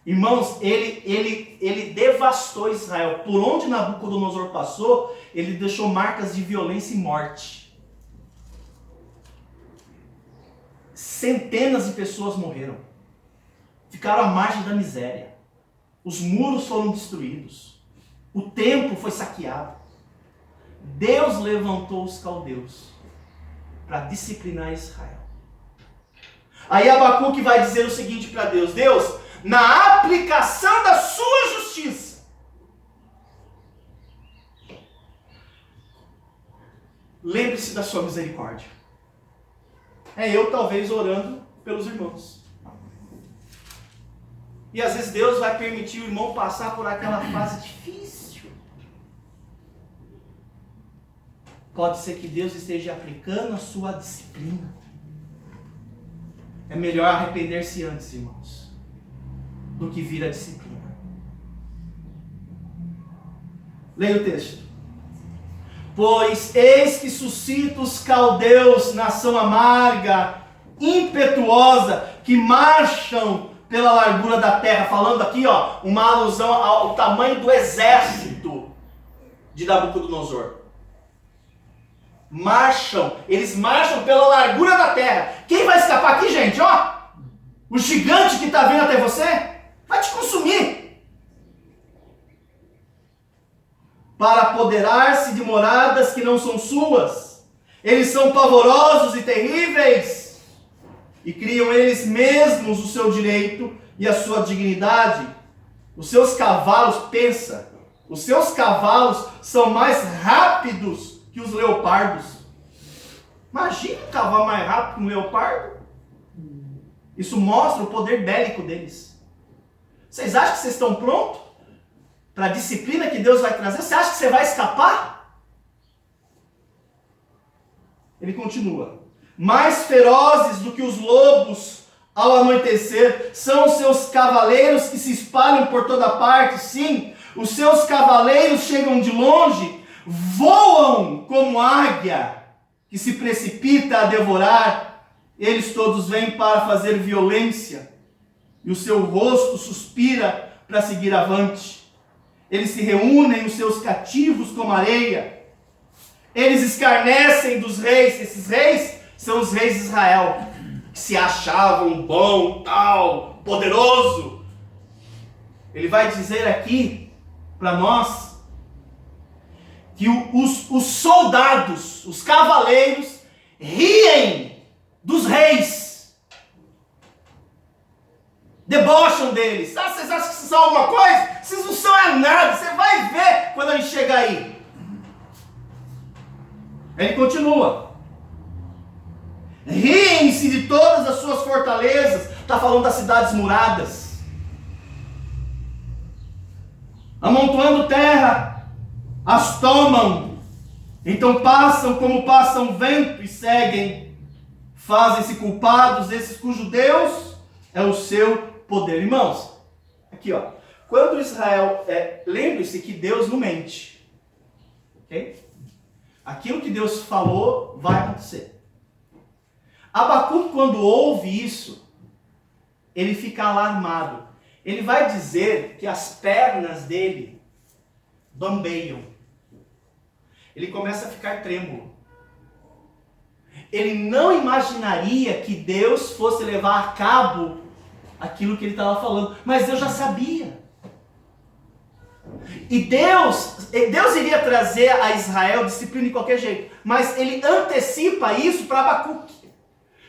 irmãos, ele devastou Israel. Por onde Nabucodonosor passou, ele deixou marcas de violência e morte. Centenas de pessoas morreram. Ficaram à margem da miséria. Os muros foram destruídos. O templo foi saqueado. Deus levantou os caldeus para disciplinar Israel. Aí Abacuque vai dizer o seguinte para Deus: Deus, na aplicação da sua justiça, lembre-se da sua misericórdia. É eu talvez orando pelos irmãos. E às vezes Deus vai permitir o irmão passar por aquela fase difícil. Pode ser que Deus esteja aplicando a sua disciplina. É melhor arrepender-se antes, irmãos, do que vir a disciplina. Leia o texto. Pois eis que suscita os caldeus, nação amarga, impetuosa, que marcham pela largura da terra. Falando aqui, ó, uma alusão ao tamanho do exército de Nabucodonosor. Eles marcham pela largura da terra. Quem vai escapar aqui, gente? Ó, o gigante que está vindo até você vai te consumir. Para apoderar-se de moradas que não são suas. Eles são pavorosos e terríveis. E criam eles mesmos o seu direito e a sua dignidade. Os seus cavalos, pensa, os seus cavalos são mais rápidos que os leopardos. Imagina um cavalo mais rápido que um leopardo. Isso mostra o poder bélico deles. Vocês acham que vocês estão prontos para a disciplina que Deus vai trazer? Você acha que você vai escapar? Ele continua. Mais ferozes do que os lobos ao anoitecer são os seus cavaleiros que se espalham por toda parte. Sim, os seus cavaleiros chegam de longe, voam como águia que se precipita a devorar. Eles todos vêm para fazer violência e o seu rosto suspira para seguir avante. Eles se reúnem os seus cativos como areia. Eles escarnecem dos reis. Esses reis são os reis de Israel, que se achavam bom, tal, poderoso. Ele vai dizer aqui para nós que os soldados, os cavaleiros, riem dos reis, debocham deles. Ah, vocês acham que vocês são alguma coisa? Vocês não são nada, você vai ver quando a gente chegar aí. Ele continua. Riem-se de todas as suas fortalezas. Está falando das cidades muradas. Amontoando terra, as tomam, então passam como passa um vento e seguem. Fazem-se culpados esses cujo Deus é o seu poder. Irmãos, aqui ó, quando Israel, lembre-se que Deus não mente, ok? Aquilo que Deus falou vai acontecer. Abacuque, quando ouve isso, ele fica alarmado. Ele vai dizer que as pernas dele bambeiam. Ele começa a ficar trêmulo. Ele não imaginaria que Deus fosse levar a cabo aquilo que ele estava falando. Mas Deus já sabia. E Deus iria trazer a Israel disciplina de qualquer jeito. Mas ele antecipa isso para Abacuque.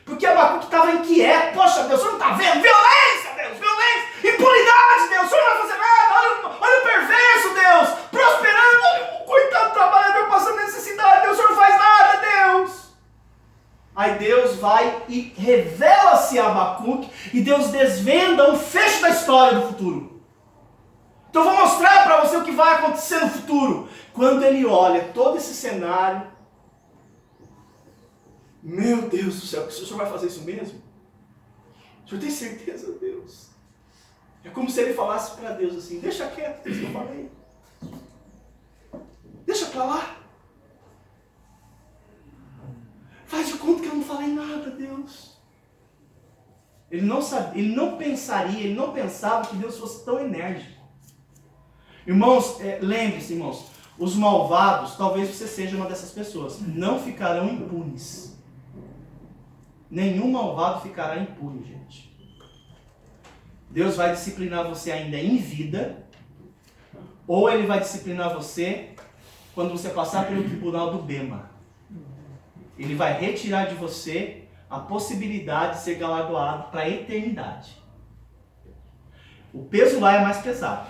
Porque Abacuque estava inquieto. Poxa, Deus, o senhor não está vendo? Violência, Deus, violência. Impunidade, Deus, o senhor não vai fazer nada. Olha o perverso, Deus, prosperando. Olha o coitado trabalhador passando necessidade. Deus, o senhor não faz nada, Deus. Aí Deus vai e revela-se a Abacuque. E Deus desvenda um fecho da história do futuro. Então eu vou mostrar para você o que vai acontecer no futuro. Quando ele olha todo esse cenário, meu Deus do céu, o senhor vai fazer isso mesmo? O senhor tem certeza, Deus? É como se ele falasse para Deus assim, deixa quieto, Deus, que eu falei. Deixa para lá. Faz de conta que eu não falei nada, Deus. Ele não sabia, ele não pensaria, ele não pensava que Deus fosse tão enérgico. Irmãos, lembre-se, irmãos, os malvados, talvez você seja uma dessas pessoas, não ficarão impunes. Nenhum malvado ficará impune, gente. Deus vai disciplinar você ainda em vida, ou Ele vai disciplinar você quando você passar pelo tribunal do Bema. Ele vai retirar de você a possibilidade de ser galardoado para a eternidade. O peso lá é mais pesado.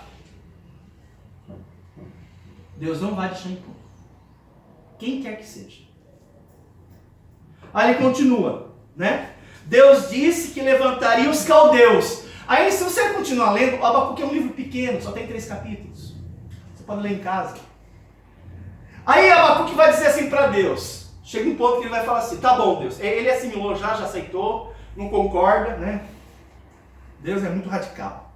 Deus não vai deixar impune. Quem quer que seja. Aí ele continua, né? Deus disse que levantaria os caldeus. Aí se você continuar lendo, o Abacuque é um livro pequeno, só tem 3 capítulos. Você pode ler em casa. Aí Abacuque vai dizer assim para Deus. Chega um ponto que ele vai falar assim, tá bom, Deus. Ele assimilou já aceitou, não concorda, né? Deus é muito radical.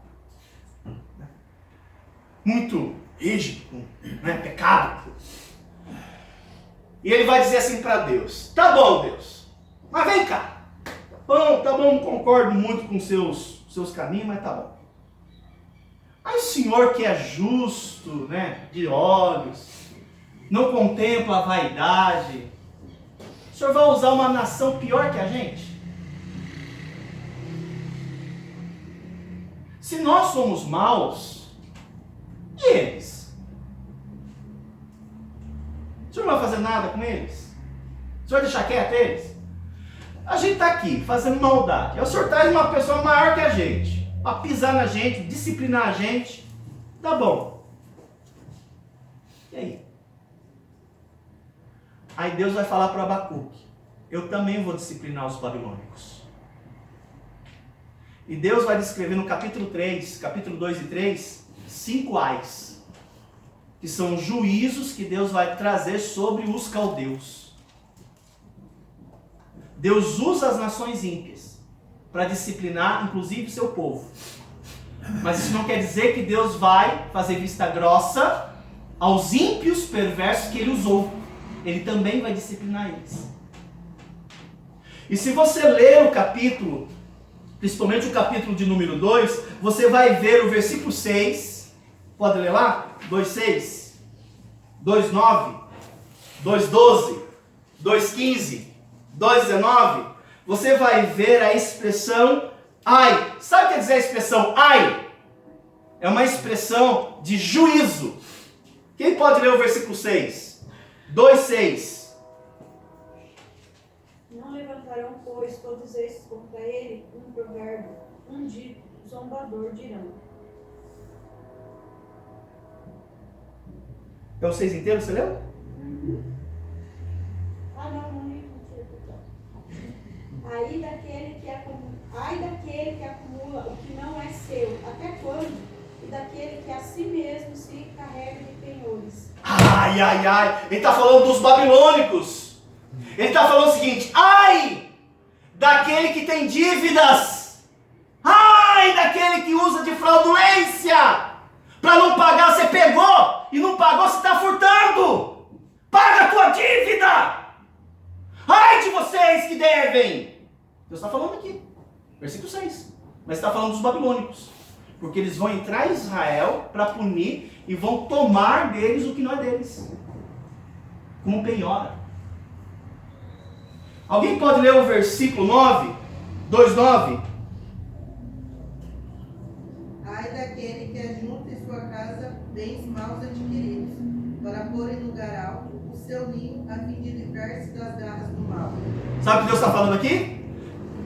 Muito rígido, né? Pecado. E ele vai dizer assim para Deus, tá bom, Deus, mas vem cá. Tá bom, não concordo muito com seus caminhos, mas tá bom. Aí o Senhor que é justo, né? De olhos, não contempla a vaidade, o Senhor vai usar uma nação pior que a gente? Se nós somos maus, e eles? O Senhor não vai fazer nada com eles? O Senhor vai deixar quieto eles? A gente está aqui fazendo maldade. Aí o Senhor traz uma pessoa maior que a gente, para pisar na gente, disciplinar a gente. Tá bom. E aí? Aí Deus vai falar para Abacuque, eu também vou disciplinar os babilônicos. E Deus vai descrever no capítulo 3, capítulo 2 e 3, 5 ais, que são juízos que Deus vai trazer sobre os caldeus. Deus usa as nações ímpias para disciplinar, inclusive, seu povo. Mas isso não quer dizer que Deus vai fazer vista grossa aos ímpios perversos que Ele usou. Ele também vai disciplinar eles. E se você ler o capítulo, principalmente o capítulo de número 2, você vai ver o versículo 6. Pode ler lá? 2:6, 2:9, 2:12, 2:15, 2:19. Você vai ver a expressão ai. Sabe o que quer dizer a expressão ai? É uma expressão de juízo. Quem pode ler o versículo 6? 2:6. Não levantarão, pois, todos estes contra ele um provérbio, um dito, zombador dirão. É o 6 inteiro, você leu? Não li. Ai daquele que acumula o que não é seu, até quando? E daquele que a si mesmo se carrega de penhores. Ai. Ele está falando dos babilônicos. Ele está falando o seguinte, ai daquele que tem dívidas. Ai daquele que usa de fraudulência. Para não pagar, você pegou e não pagou, você está furtando. Paga a tua dívida! Ai de vocês que devem! Deus está falando aqui. Versículo 6. Mas está falando dos babilônicos. Porque eles vão entrar em Israel para punir e vão tomar deles o que não é deles. Como penhora. Alguém pode ler o versículo 9? 2:9? Ai daquele que ajunta em sua casa bens maus adquiridos, para pôr em lugar alto o seu ninho, a fim de livrar-se das garras do mal. Sabe o que Deus está falando aqui?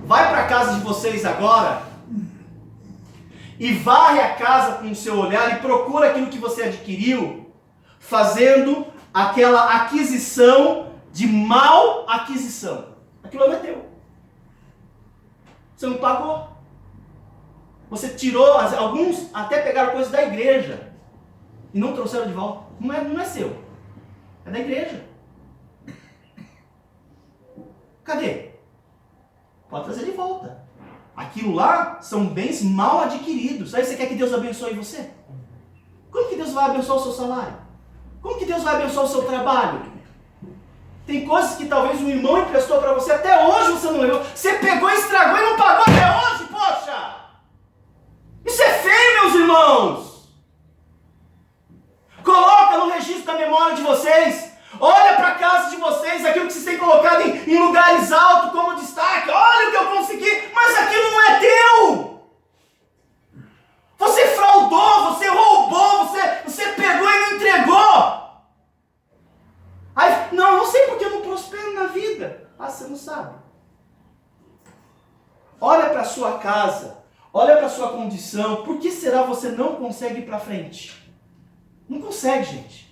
Vai para a casa de vocês agora e varre a casa com o seu olhar e procura aquilo que você adquiriu, fazendo aquela aquisição de mal aquisição. Aquilo não é teu. Você não pagou. Você tirou, alguns até pegaram coisas da igreja e não trouxeram de volta. Não é seu. É da igreja. Cadê? Pode trazer de volta. Aquilo lá são bens mal adquiridos. Aí você quer que Deus abençoe você? Como que Deus vai abençoar o seu salário? Como que Deus vai abençoar o seu trabalho? Tem coisas que talvez um irmão emprestou para você, até hoje você não levou. Você pegou, estragou e não pagou até hoje, poxa! Isso é feio, meus irmãos! Coloca no registro da memória de vocês. Olha para a casa de vocês, aquilo que vocês têm colocado em lugares altos como destaque. Olha o que eu consegui, mas aquilo não é teu. Você fraudou, você roubou, você pegou e não entregou. Aí, não sei porque eu não prospero na vida. Ah, você não sabe. Olha para a sua casa, olha para a sua condição. Por que será você não consegue ir para frente? Não consegue, gente.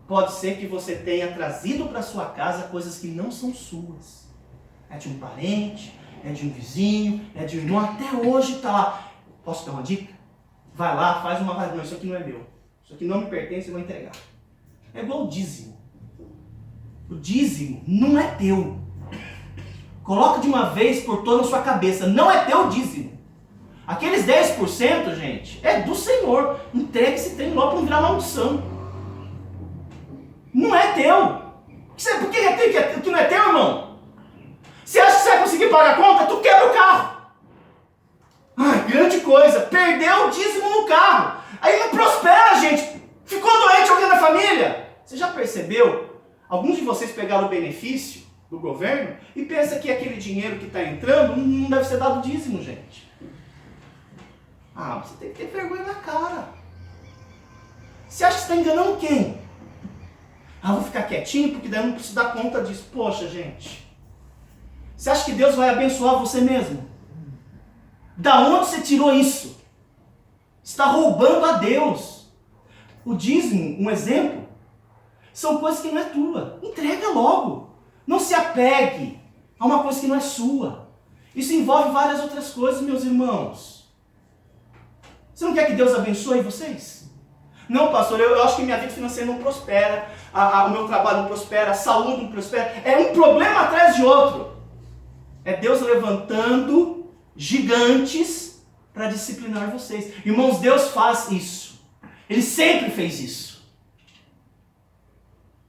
Pode ser que você tenha trazido para sua casa coisas que não são suas. É de um parente, é de um vizinho, é de um irmão. Até hoje está lá. Posso dar uma dica? Vai lá, faz uma vaga. Não, isso aqui não é meu. Isso aqui não me pertence, eu vou entregar. É igual o dízimo. O dízimo não é teu. Coloca de uma vez por toda na sua cabeça. Não é teu dízimo. Aqueles 10%, gente, é do Senhor. Entrega esse trem logo para não virar maldição. Não é teu. Por que é teu que não é teu, irmão? Você acha que você vai conseguir pagar a conta? Tu quebra o carro. Ai, grande coisa. Perdeu o dízimo no carro. Aí não prospera, gente. Ficou doente alguém da família. Você já percebeu? Alguns de vocês pegaram o benefício do governo e pensam que aquele dinheiro que está entrando não deve ser dado dízimo, gente. Ah, você tem que ter vergonha na cara. Você acha que você está enganando quem? Ah, vou ficar quietinho porque daí eu não preciso dar conta disso. Poxa, gente. Você acha que Deus vai abençoar você mesmo? Da onde você tirou isso? Está roubando a Deus. O dízimo, um exemplo, são coisas que não é tua. Entrega logo. Não se apegue a uma coisa que não é sua. Isso envolve várias outras coisas, meus irmãos. Você não quer que Deus abençoe vocês? Não, pastor, eu acho que minha vida financeira não prospera, o meu trabalho não prospera, a saúde não prospera. É um problema atrás de outro. É Deus levantando gigantes para disciplinar vocês. Irmãos, Deus faz isso. Ele sempre fez isso.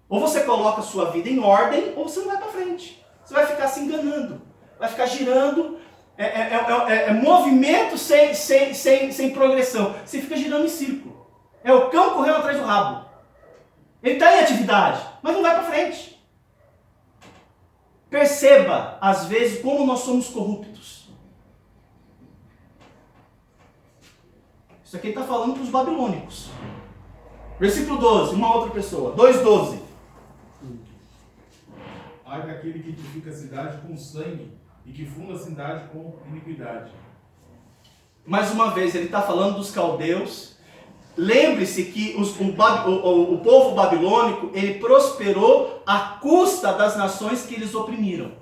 Ou você coloca a sua vida em ordem, ou você não vai para frente. Você vai ficar se enganando. Vai ficar girando. É movimento sem progressão. Você fica girando em círculo. É o cão correndo atrás do rabo. Ele está em atividade, mas não vai para frente. Perceba, às vezes, como nós somos corruptos. Isso aqui está falando para os babilônicos. Versículo 12, uma outra pessoa. 2:12. Ai daquele que edifica a cidade com sangue e que funda a cidade com iniquidade. Mais uma vez, ele está falando dos caldeus. Lembre-se que o povo babilônico, ele prosperou à custa das nações que eles oprimiram.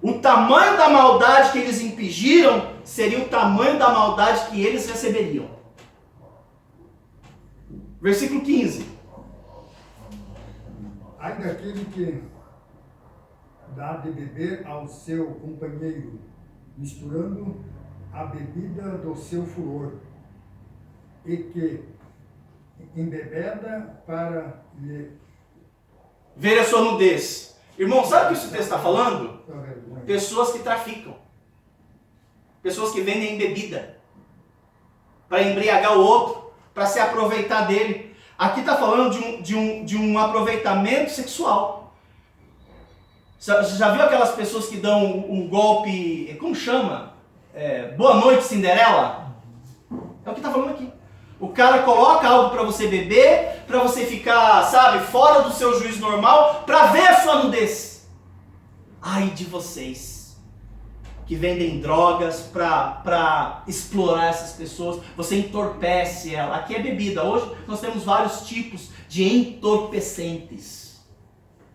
O tamanho da maldade que eles impingiram seria o tamanho da maldade que eles receberiam. Versículo 15. Ai daquele que dá de beber ao seu companheiro, misturando a bebida do seu furor, e que embebeda para lhe ver a sua nudez. Irmão, sabe o que esse texto está falando? Dá vergonha. Pessoas que traficam. Pessoas que vendem bebida. Para embriagar o outro. Para se aproveitar dele. Aqui está falando de um aproveitamento sexual. Você já viu aquelas pessoas que dão um golpe, como chama? Boa noite, Cinderela? É o que está falando aqui. O cara coloca algo para você beber, para você ficar, sabe, fora do seu juízo normal, para ver a sua nudez. Ai de vocês que vendem drogas para explorar essas pessoas, você entorpece ela. Aqui é bebida. Hoje nós temos vários tipos de entorpecentes.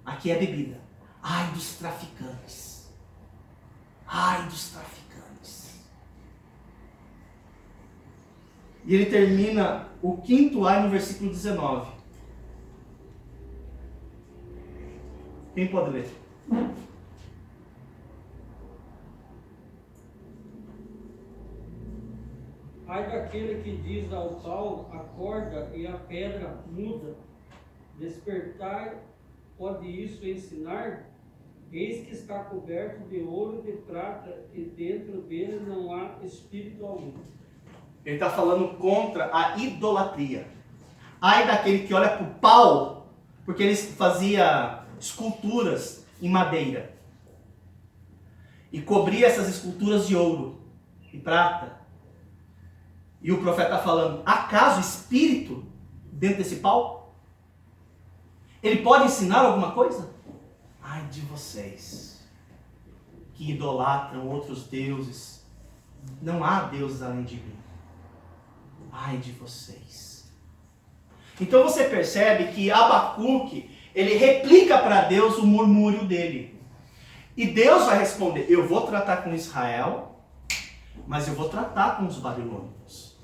Aqui é bebida. Ai dos traficantes. Ai dos traficantes. E ele termina o 5º ai no versículo 19. Quem pode ler? Ai daquele que diz ao pau, acorda, e a pedra muda. Despertar, pode isso ensinar? Eis que está coberto de ouro e de prata, e dentro dele não há espírito algum. Ele está falando contra a idolatria. Ai daquele que olha para o pau, porque eles faziam esculturas em madeira. E cobria essas esculturas de ouro e prata. E o profeta está falando, acaso espírito dentro desse pau? Ele pode ensinar alguma coisa? Ai de vocês, que idolatram outros deuses. Não há deuses além de mim. Ai de vocês. Então você percebe que Abacuque, ele replica para Deus o murmúrio dele. E Deus vai responder, eu vou tratar com Israel, mas eu vou tratar com os babilônios.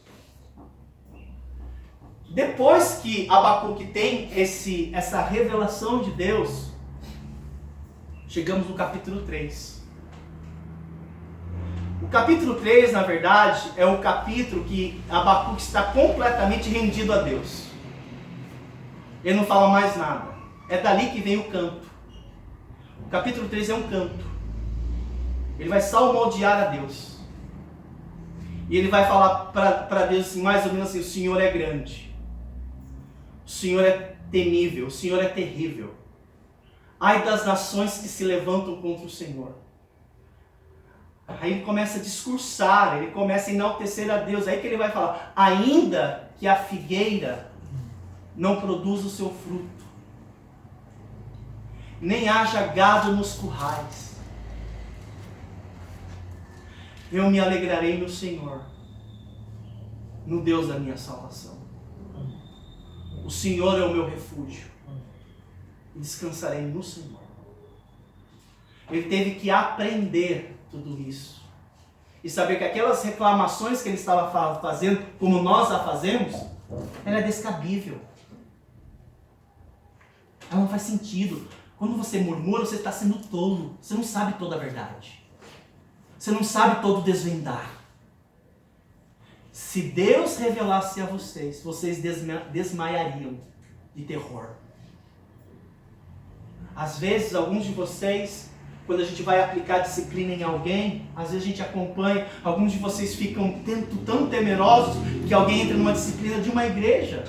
Depois que Abacuque tem essa revelação de Deus, chegamos no capítulo 3. O capítulo 3, na verdade, é o capítulo que Abacuque está completamente rendido a Deus. Ele não fala mais nada. É dali que vem o canto. O capítulo 3 é um canto. Ele vai salmodiar a Deus. E ele vai falar para Deus assim, mais ou menos assim, o Senhor é grande. O Senhor é temível. O Senhor é terrível. Ai das nações que se levantam contra o Senhor. Aí ele começa a discursar, ele começa a enaltecer a Deus. Aí que ele vai falar, ainda que a figueira não produza o seu fruto, nem haja gado nos currais, eu me alegrarei no Senhor, no Deus da minha salvação. O Senhor é o meu refúgio, e descansarei no Senhor. Ele teve que aprender tudo isso. E saber que aquelas reclamações que ele estava fazendo, como nós a fazemos, ela é descabível. Ela não faz sentido. Quando você murmura, você está sendo tolo. Você não sabe toda a verdade. Você não sabe todo o desvendar. Se Deus revelasse a vocês, vocês desmaiariam de terror. Às vezes, alguns de vocês, quando a gente vai aplicar disciplina em alguém, às vezes a gente acompanha, alguns de vocês ficam tão temerosos que alguém entra numa disciplina de uma igreja,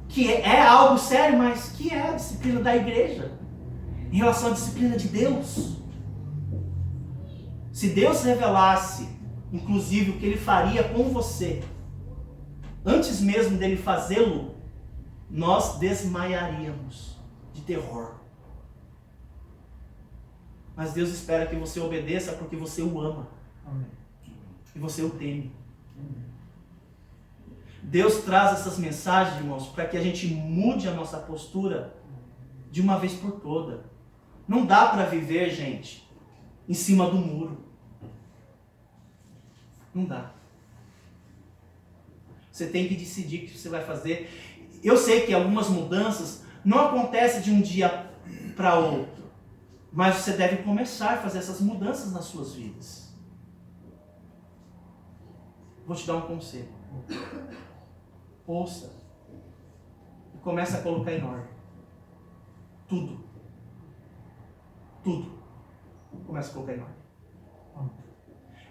que é algo sério, mas que é a disciplina da igreja, em relação à disciplina de Deus. Se Deus revelasse, inclusive, o que Ele faria com você, antes mesmo dele fazê-lo, nós desmaiaríamos de terror. Mas Deus espera que você obedeça porque você o ama. Amém. E você o teme. Deus traz essas mensagens, irmãos, para que a gente mude a nossa postura de uma vez por toda. Não dá para viver, gente, em cima do muro. Não dá. Você tem que decidir o que você vai fazer. Eu sei que algumas mudanças não acontecem de um dia para outro. Mas você deve começar a fazer essas mudanças nas suas vidas. Vou te dar um conselho. Ouça. E comece a colocar em ordem. tudo. Tudo. Começa a colocar em ordem.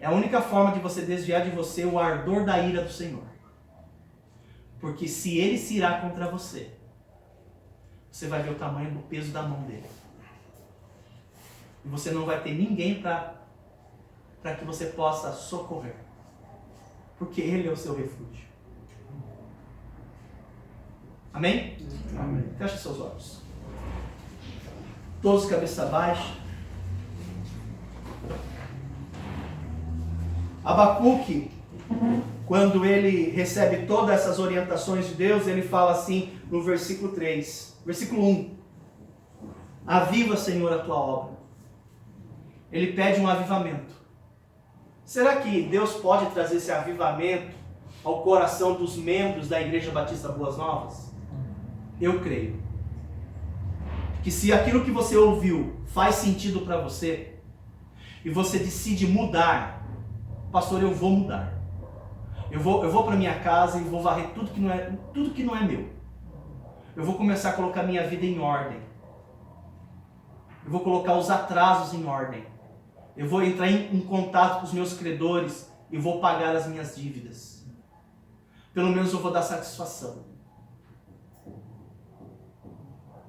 É a única forma de você desviar de você o ardor da ira do Senhor. Porque se Ele se irá contra você, você vai ver o tamanho do peso da mão dele. E você não vai ter ninguém para que você possa socorrer. Porque Ele é o seu refúgio. Amém? Amém. Feche seus olhos. Todos cabeça baixa. Abacuque, quando ele recebe todas essas orientações de Deus, ele fala assim no versículo 3, versículo 1. Aviva, Senhor, a tua obra. Ele pede um avivamento. Será que Deus pode trazer esse avivamento ao coração dos membros da Igreja Batista Boas Novas? Eu creio. Que se aquilo que você ouviu faz sentido para você, e você decide mudar, pastor, eu vou mudar. Eu vou para minha casa e vou varrer tudo que não é meu. Eu vou começar a colocar minha vida em ordem. Eu vou colocar os atrasos em ordem. Eu vou entrar em contato com os meus credores e vou pagar as minhas dívidas. Pelo menos eu vou dar satisfação.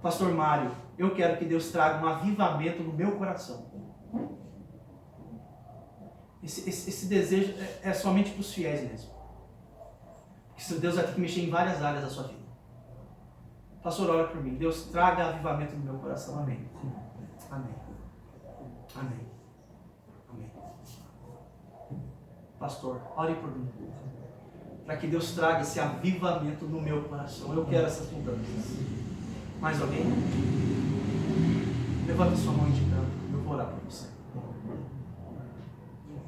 Pastor Mário, eu quero que Deus traga um avivamento no meu coração. Esse desejo é somente para os fiéis mesmo. Porque Deus vai ter que mexer em várias áreas da sua vida. Pastor, ora por mim. Deus traga avivamento no meu coração. Amém. Amém. Amém. Amém. Pastor, ore por mim. Para que Deus traga esse avivamento no meu coração. Eu quero essas mudanças. Mais alguém? Levanta sua mão indicando. Eu vou orar por você.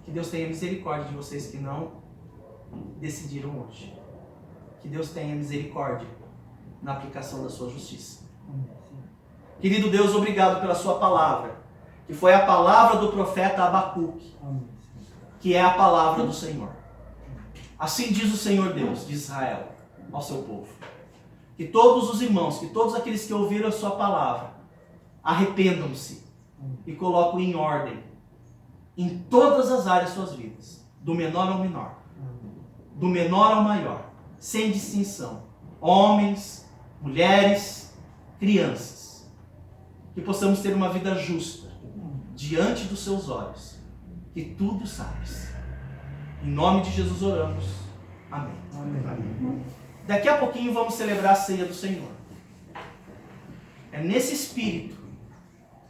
Que Deus tenha misericórdia de vocês que não decidiram hoje. Que Deus tenha misericórdia na aplicação da sua justiça. Querido Deus, obrigado pela sua palavra, que foi a palavra do profeta Abacuque, que é a palavra do Senhor. Assim diz o Senhor Deus de Israel ao seu povo. Que todos os irmãos, que todos aqueles que ouviram a sua palavra, arrependam-se e coloquem em ordem em todas as áreas de suas vidas, do menor ao menor, do menor ao maior, sem distinção, homens, mulheres, crianças, que possamos ter uma vida justa diante dos seus olhos, que tudo sabes. Em nome de Jesus oramos. Amém. Amém. Daqui a pouquinho vamos celebrar a ceia do Senhor. É nesse espírito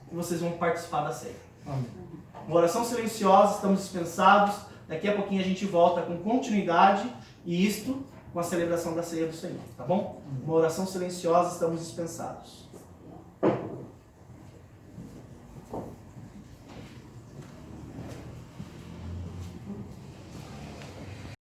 que vocês vão participar da ceia. Amém. Uma oração silenciosa, estamos dispensados. Daqui a pouquinho a gente volta com continuidade e isto com a celebração da ceia do Senhor, tá bom? Uma oração silenciosa, estamos dispensados.